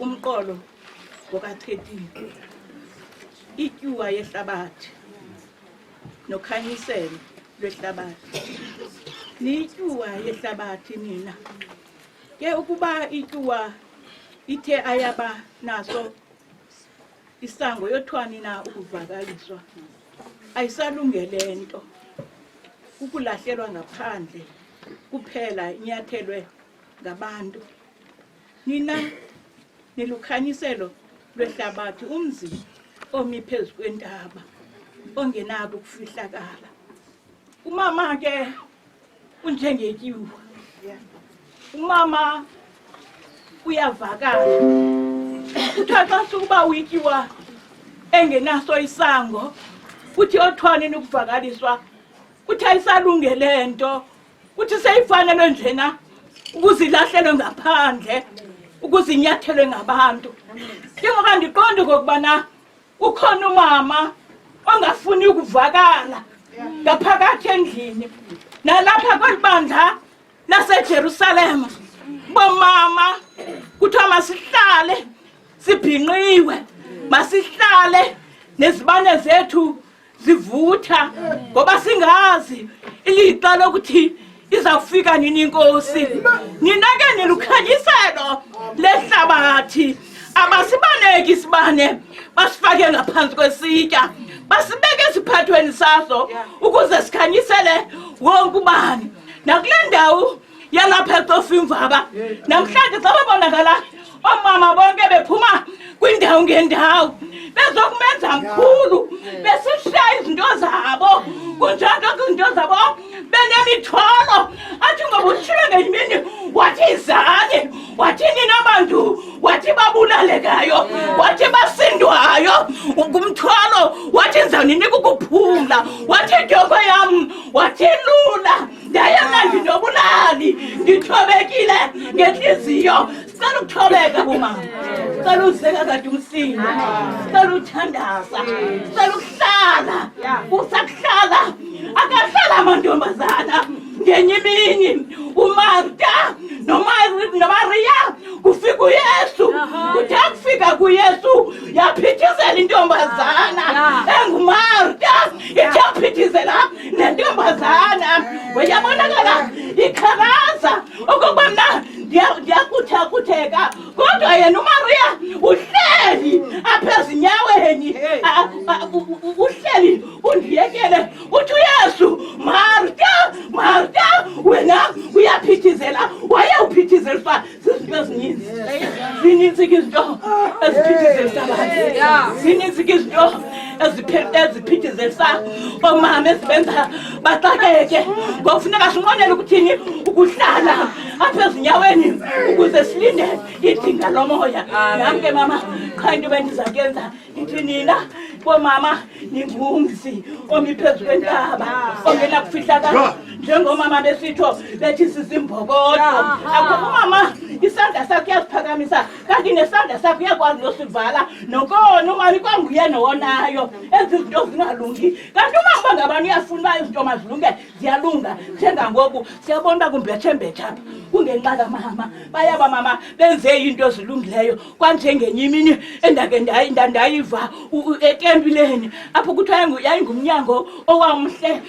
umqolo ngoka-13, ityuwa yehlabathi nokhanyiselo lwehlabathi. Niyityuwa yehlabathi nina ke ukuba ityuwa ithe ayaba naso isango yothwani na ukuvakaliswa, ayisalungele nto, ukulahlelwa ngaphandle kuphela inyathelwe ngabantu. Nina nilukhanyiselo lwehlabathi, umzi omi phezu kwentaba ongenako ukufihlakala. Umama ke unjengetyuwa, umama uyavakala. Kuthiwa xa sukuba uyityuwa engenaso isango, kuthi othwani ukuvakaliswa, kuthi ayisalungele nto, kuthi seyifanele njena ukuzilahlelwe ngaphandle, ukuzinyathelwe ngabantu. Njengoba ndiqonda okokubana ukhona umama ongafuni ukuvakala ngaphakathi endlini, nalapha kweli bandla laseJerusalem bomama kuthiwa masihlale sibhinqiwe, masihlale nezibane zethu zivutha, ngoba singazi ilixa lokuthi izawufika nini inkosi. Nina ke nilukhanyiselo lehlabathi, abasibaneki isibane basifake ngaphansi kwesitya, basibeke esiphathweni saso ukuze sikhanyisele wonke ubani. Nakule ndawo yalapha eCofimvaba namhlanje sababonakala omama bonke bephuma kwindawo ngendawo bezokumenza mkhulu, besishaya izinto zabo, kunjalo izinto zabo benemithwalo. Athi ngoba utshile ngemini wathi izani, wathi nina bantu, wathi babulalekayo, wathi basindwayo ngumthwalo, wathi nzawuninika ukuphumla, wathi idyoko yam, wathi lula, ndayanga ndinobulali, ndithobekile ngentliziyo. Sicela ukuthobeka bomama, sicela uzeka kade umsindo, sicela uthandaza, sicela ukuhlala, usakuhlala, akahlala amantombazana. Ngenye imini uMarta noMaria kufika uYesu, kuthe kufika kuYesu yaphithizela intombazana enguMarta, ithe yaphithizela nentombazana. Wayabonakala ikhalaza okokuba mna ndiyakuthakutheka, kodwa yena uMaria uhleli apha ezinyaweni, uhleli undiyekele. Uthi uYesu, Marta, Marta, wena uyaphithizela. Wayewuphithizeliswa zizinto ezininzi, zininzi ke izinto eziphithizelisa abantu, zininzi ke izinto eziphithizelisa omama ezibenza baxakeke. Ngokufuneka sinqwenele ukuthini, ukuhlala apha ezinyaweni ukuze silinde idinga lomoya. Nam ke mama qha into bendiza kuyenza ndithi nina bomama ningumzi omi phezu kwentaba ongena kufihlakala, njengomama besitsho bethi sisimbokodo. Akukho umama isandla sakho uyasiphakamisa, kanti nesandla sakho uyakwazi nosivala nokona umama ikwanguye nowonayo ezi zinto zingalungi. Kanti umama ngabani uyafuna uba izinto mazilunge, ziyalunga. Njengangoku siyabona uba kumbethembethe apha kungenxa kamama. Bayaba mama benze into ezilungileyo, kwanjengenye imini endake ndayiva etempileni apho kuthiwa yayingumnyango owamhle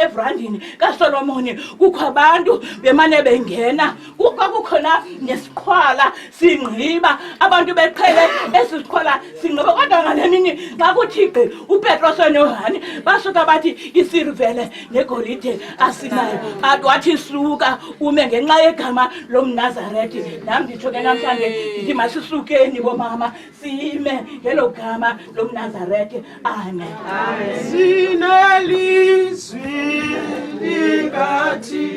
evrandini kaSolomoni. Kukho abantu bemane bengena kwakukhona nesikhwala singqiba abantu beqhele esisikhwala singqiba kodwa ngale mini xa kuthigqi uPetros noYohane basuka bathi isirivele negolide asinayo kanti wathi suka ume ngenxa yegama lomNazaretha. Nam nditsho ke namhlanje ndithi masisukeni bomama sime ngelo gama lomNazaretha. Amen. Sinelizwi likaThixo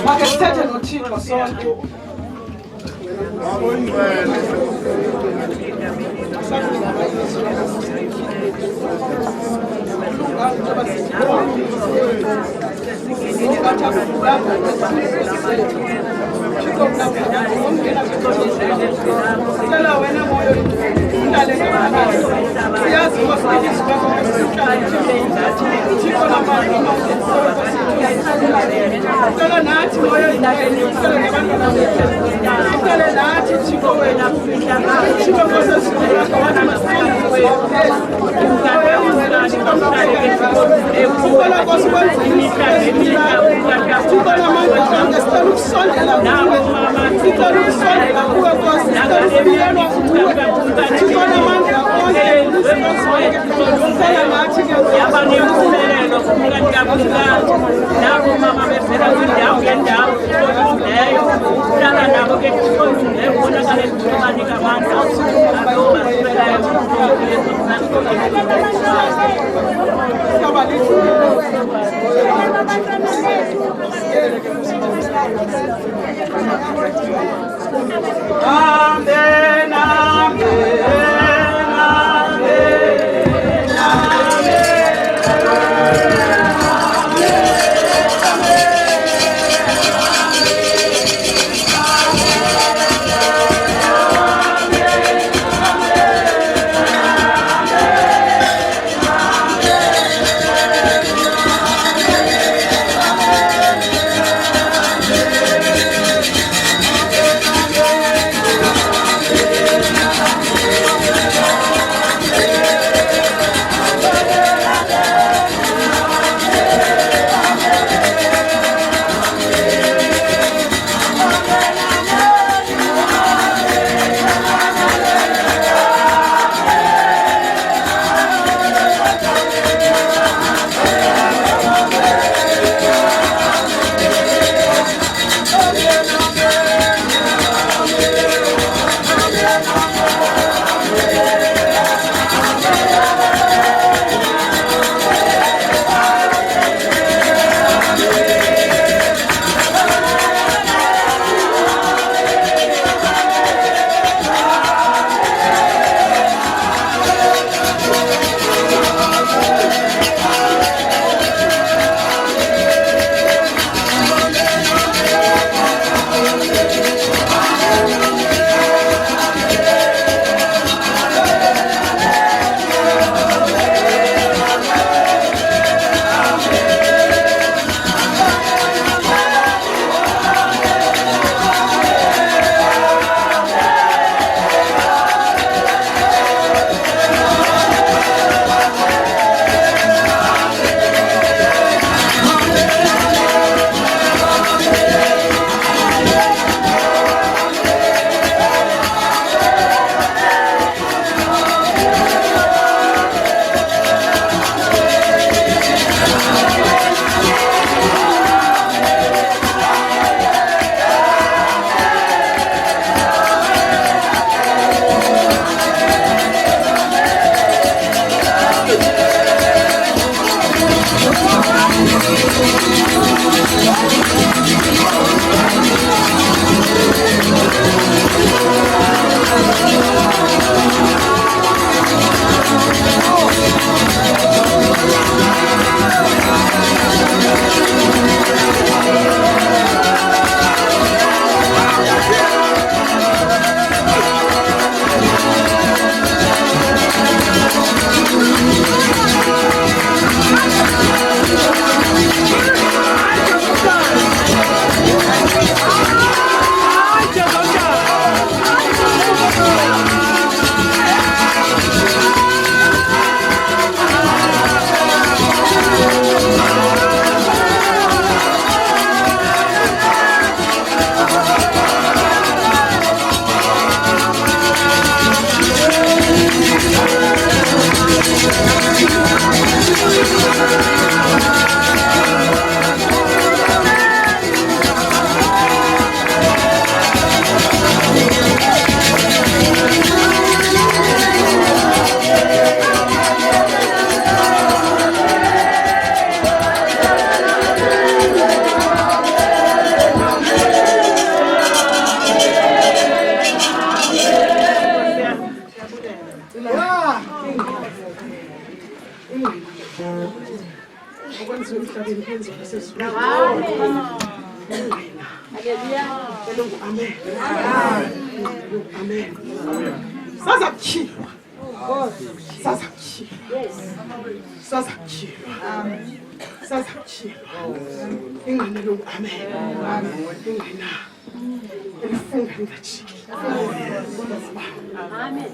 makesithethe noThixo sonke. Amen, amen.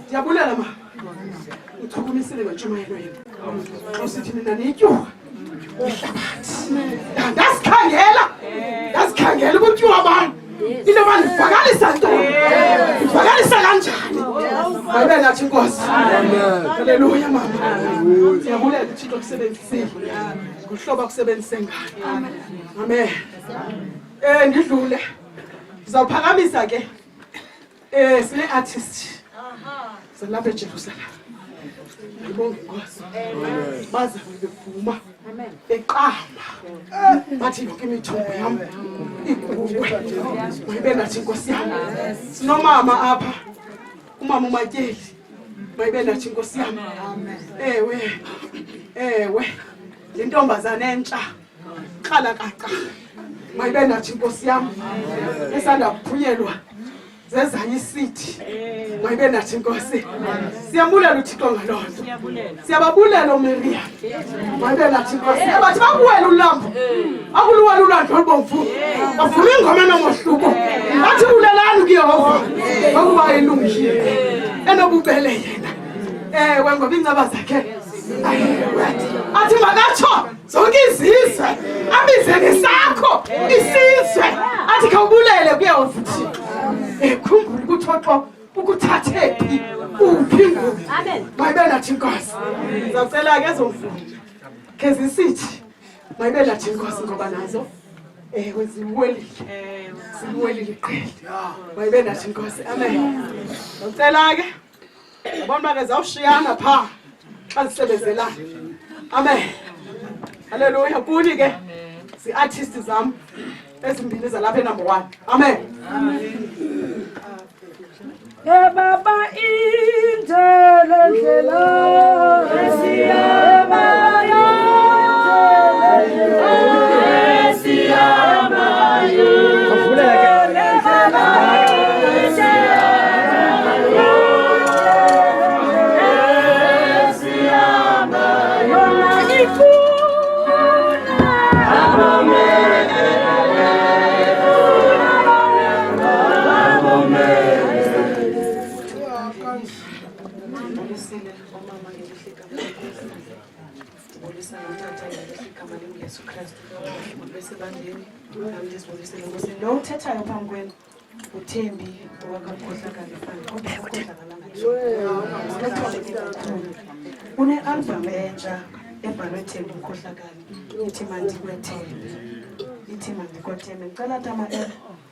Diabulela ma. Uthukumisile ngentshumayelo yenu. Usithi mina nityuwa. Ndasikhangela. Ndasikhangela ukutyuwa bami. Into bandivakalisa ntoni? Ndivakalisa kanjani? Mayibe nathi Nkosi. Haleluya mama. Diabulela uThixo kusebenzisile. Ngohlobo akusebenzise ngalo. Amen. Ngidlule. Ngizawuphakamisa ke. Sine artist. Salapha eJerusalem. Ngibonge Nkosi. Baza bevuma. Beqamba. Bathi yonke imithombo yami ikuwe. Mayibe nathi Nkosi yami. Sinomama apha. Umama uMatyeli. Mayibe nathi Nkosi yami. Ewe. Intombazana entsha. Qala qaqa. Mayibe nathi Nkosi yami. Esanda kuphunyelwa. Zezanye isithi. Mayibe nathi Nkosi. Siyabulela uThixo ngalonto. Siyababulela uMaria. Mayibe nathi Nkosi. Abathi bakuwela ulambo. Akuluwela ulwandle olubomvu. Bavula ingoma nomohluko. Bathi bulelani kuYehova. Ngokuba elungile. Enobubele yena. Ngoba ingcaba zakhe. Athi makatsho zonke izizwe. Abize ngesakho isizwe. Athi khawubulele kuYehova uThixo. Khumbula ukuthotho ukuthathe phi uphi ngoku. Amen. Mayibe nathi Nkosi. Ngizawucela ke ezomfundo. Kezi isithi mayibe nathi Nkosi ngoba nazo ziwelile. Ziwelile iqele. Mayibe nathi Nkosi. Amen. Ngicela ke abantu bake zawushiyana pha xa sisebenzelana. Amen. Haleluya. Kuni ke si-artist zami ezimbili zalapha number 1. Amen. Baba indlela lo uthethayo phambi kwenu uThembi owakamkhohlakala une-album entsha ebhalwe Thembi Umkhohlakala ithi MandikweThembe. Ithi MandikweThembe. Ngicela Tama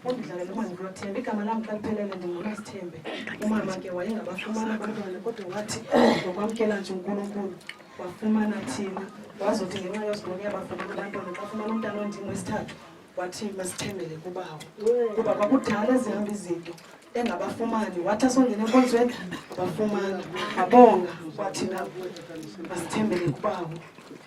undidlalele uMandikweThembe. Igama lami xa liphelele ndinguRS.Thembe. Umama ke wayengabafumana abantwana kodwa wathi ngokwamkela nje uNkulunkulu wafumana thina wazothi ngenxa yozibona yabafumana abantwana bafumana umntana ondini wesithathu wathi masithembele kubawo kuba kwakudala ezihamba izinto engabafumani wathi asongena enkonzweni abafumana abonga wathi na masithembele kubawo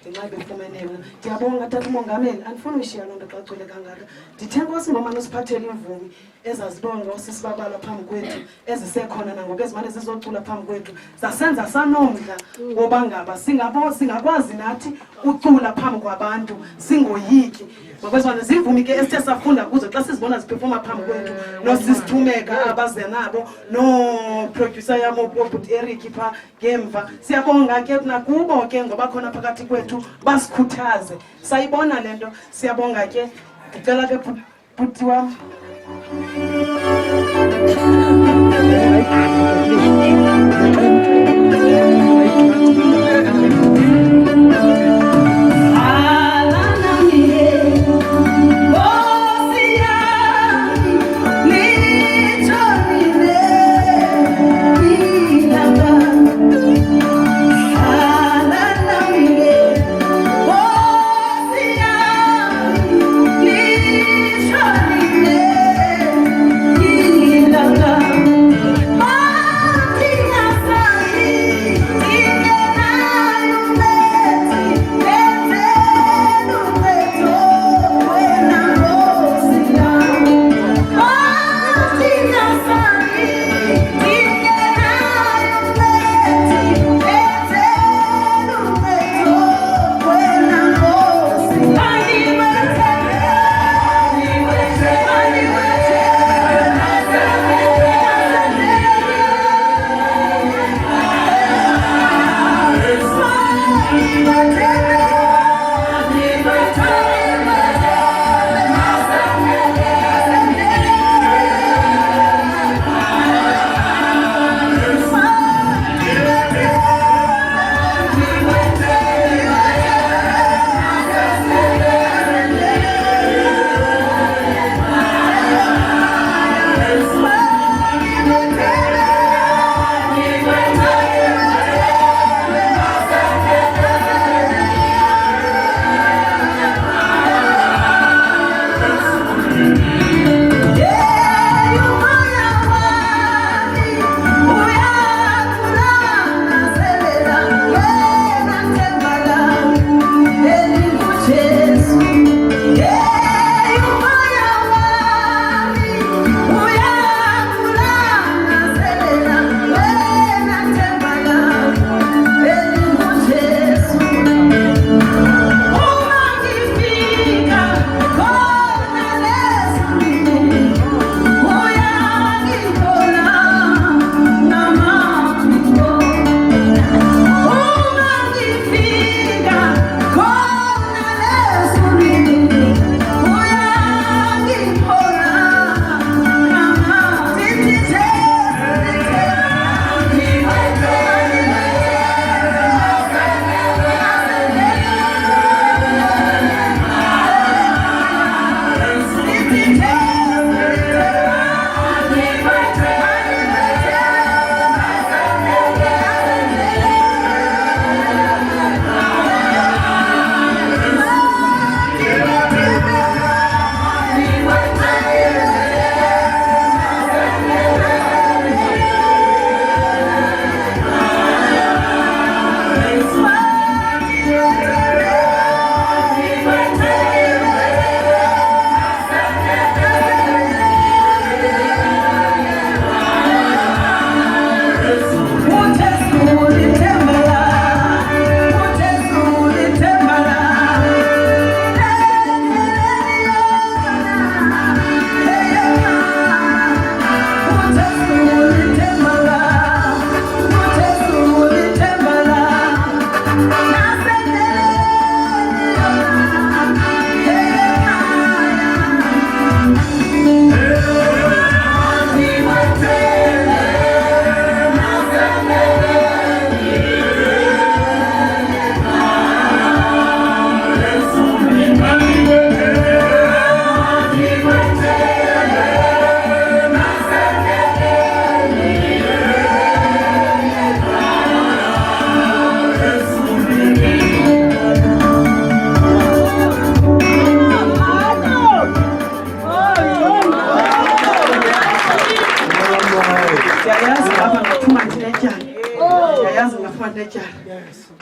ngenxa befumeneyo. Ndiyabonga tata umongameli, andifuni uyishiya loo nto xa ugcwele kangaka. Ndithe Nkosi mama nosiphathele imvumi ezazibonga osisibabalwa phambi kwethu ezisekhona nangoku ezimane zizocula phambi kwethu zasenza sanomdla woba ngaba singakwazi nathi ucula phambi kwabantu singoyiki. Ngokwezibane zimvumi ke esithe safunda kuzo xa sizibona ziphefoma phambi kwethu nosisithumeka abaze nabo no-producer yam ubhuti Eric phaa ngemva. Siyabonga ke nakubo ke ngoba khona phakathi kwethu basikhuthaze. Sayibona le nto, siyabonga ke. Ndicela ke bhuti wam. Martina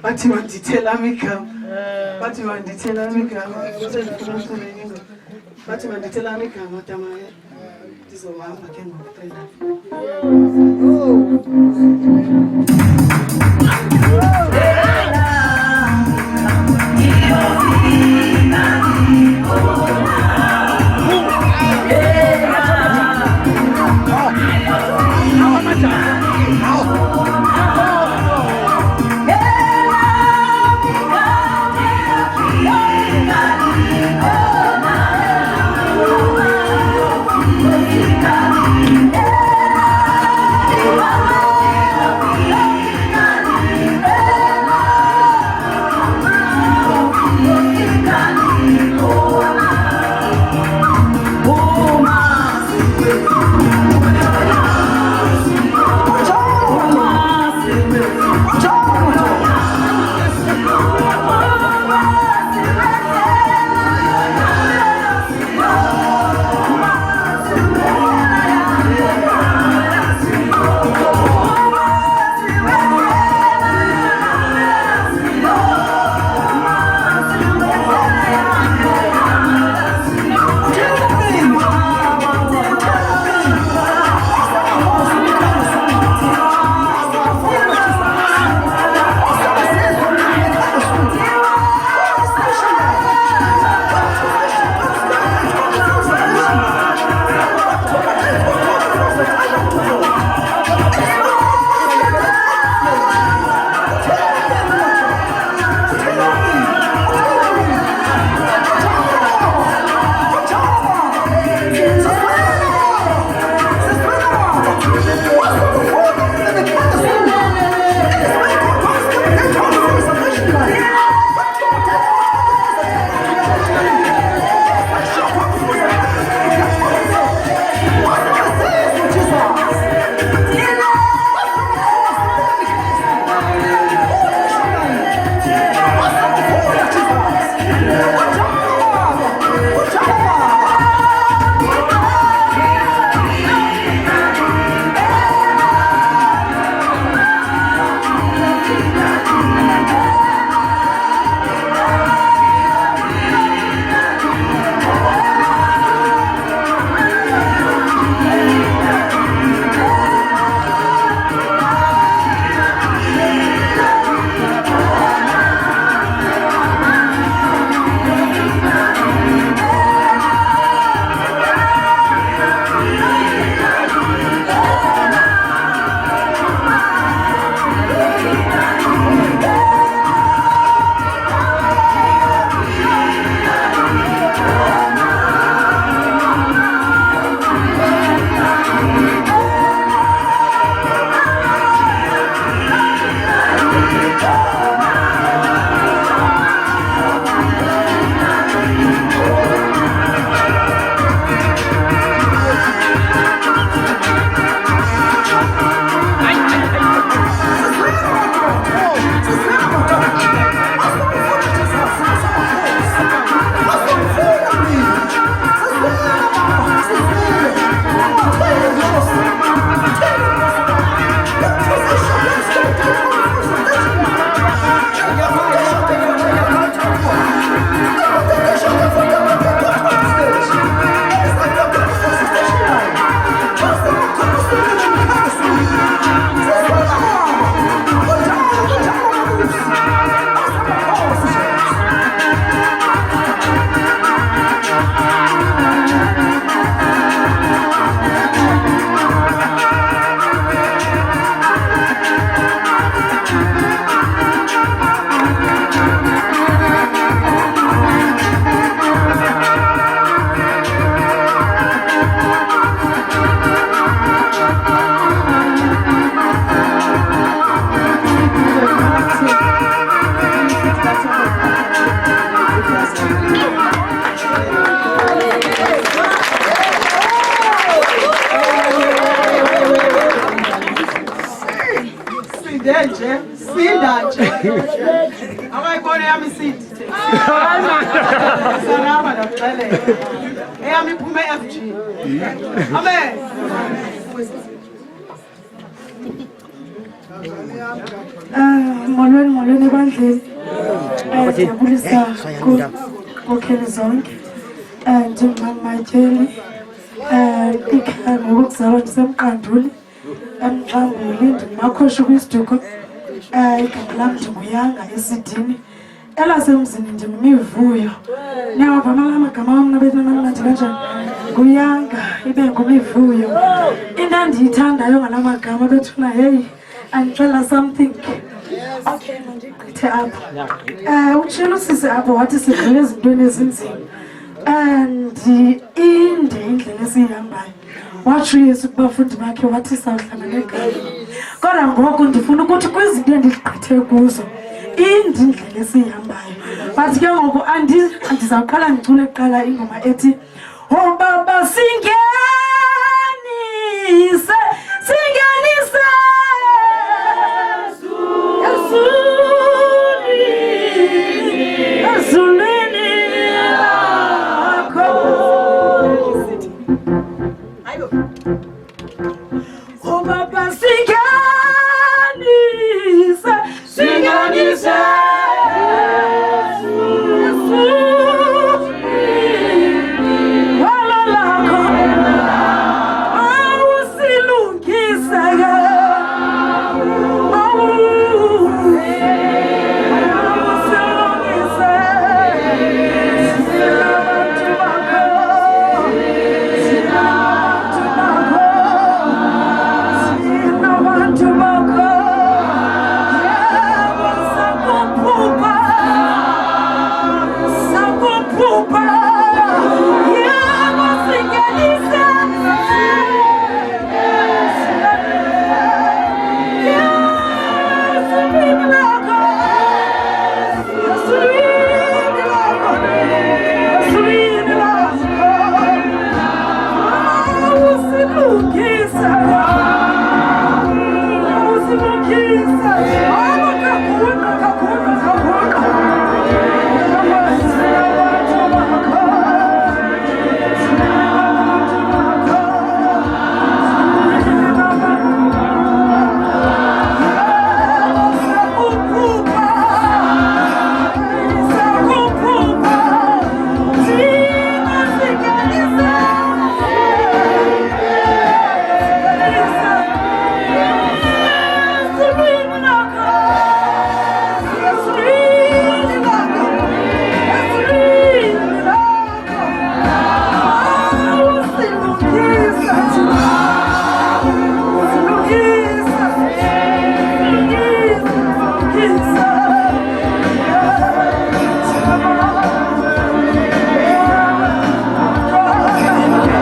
bathi mandithela amigama bathi mandithela amigama bathi mandithela amigama tamaya ndizohamba ke ngokuqina nje sinda nje awayibona yami isithi salama ndakuxelela eyami iphume FG amen Molweni ebandleni. Ndiyabulisa kukhokeli zonke. Njengomama Matyeli, ikhaya ngokuzalwa ndisemqanduli, emntlambuli, ndingumakhoshi kwisiduko. Igama lam ndinguyanga esidini. Elasemzini ndingumivuyo. Niyawavama la magama wam nabenamnandi kanjani? Nguyanga ibe ngumivuyo. Into endiyithandayo ngala magama bethuna heyi andixela something. Okay, mandigqithe apho. Utshilo usisi apho wathi sidlule ezintweni ezinzima. Inde indlela esiyihambayo. Watsho uYesu kubafundi bakhe wathi sawuhlangana negama. Kodwa ngoku ndifuna ukuthi kwizinto endigqithe kuzo inde indlela esiyihambayo. But ke ngoku andizawuqala ngicule kuqala ingoma ethi oh baba singenise ezulwini lakho. Oh baba singenise Super!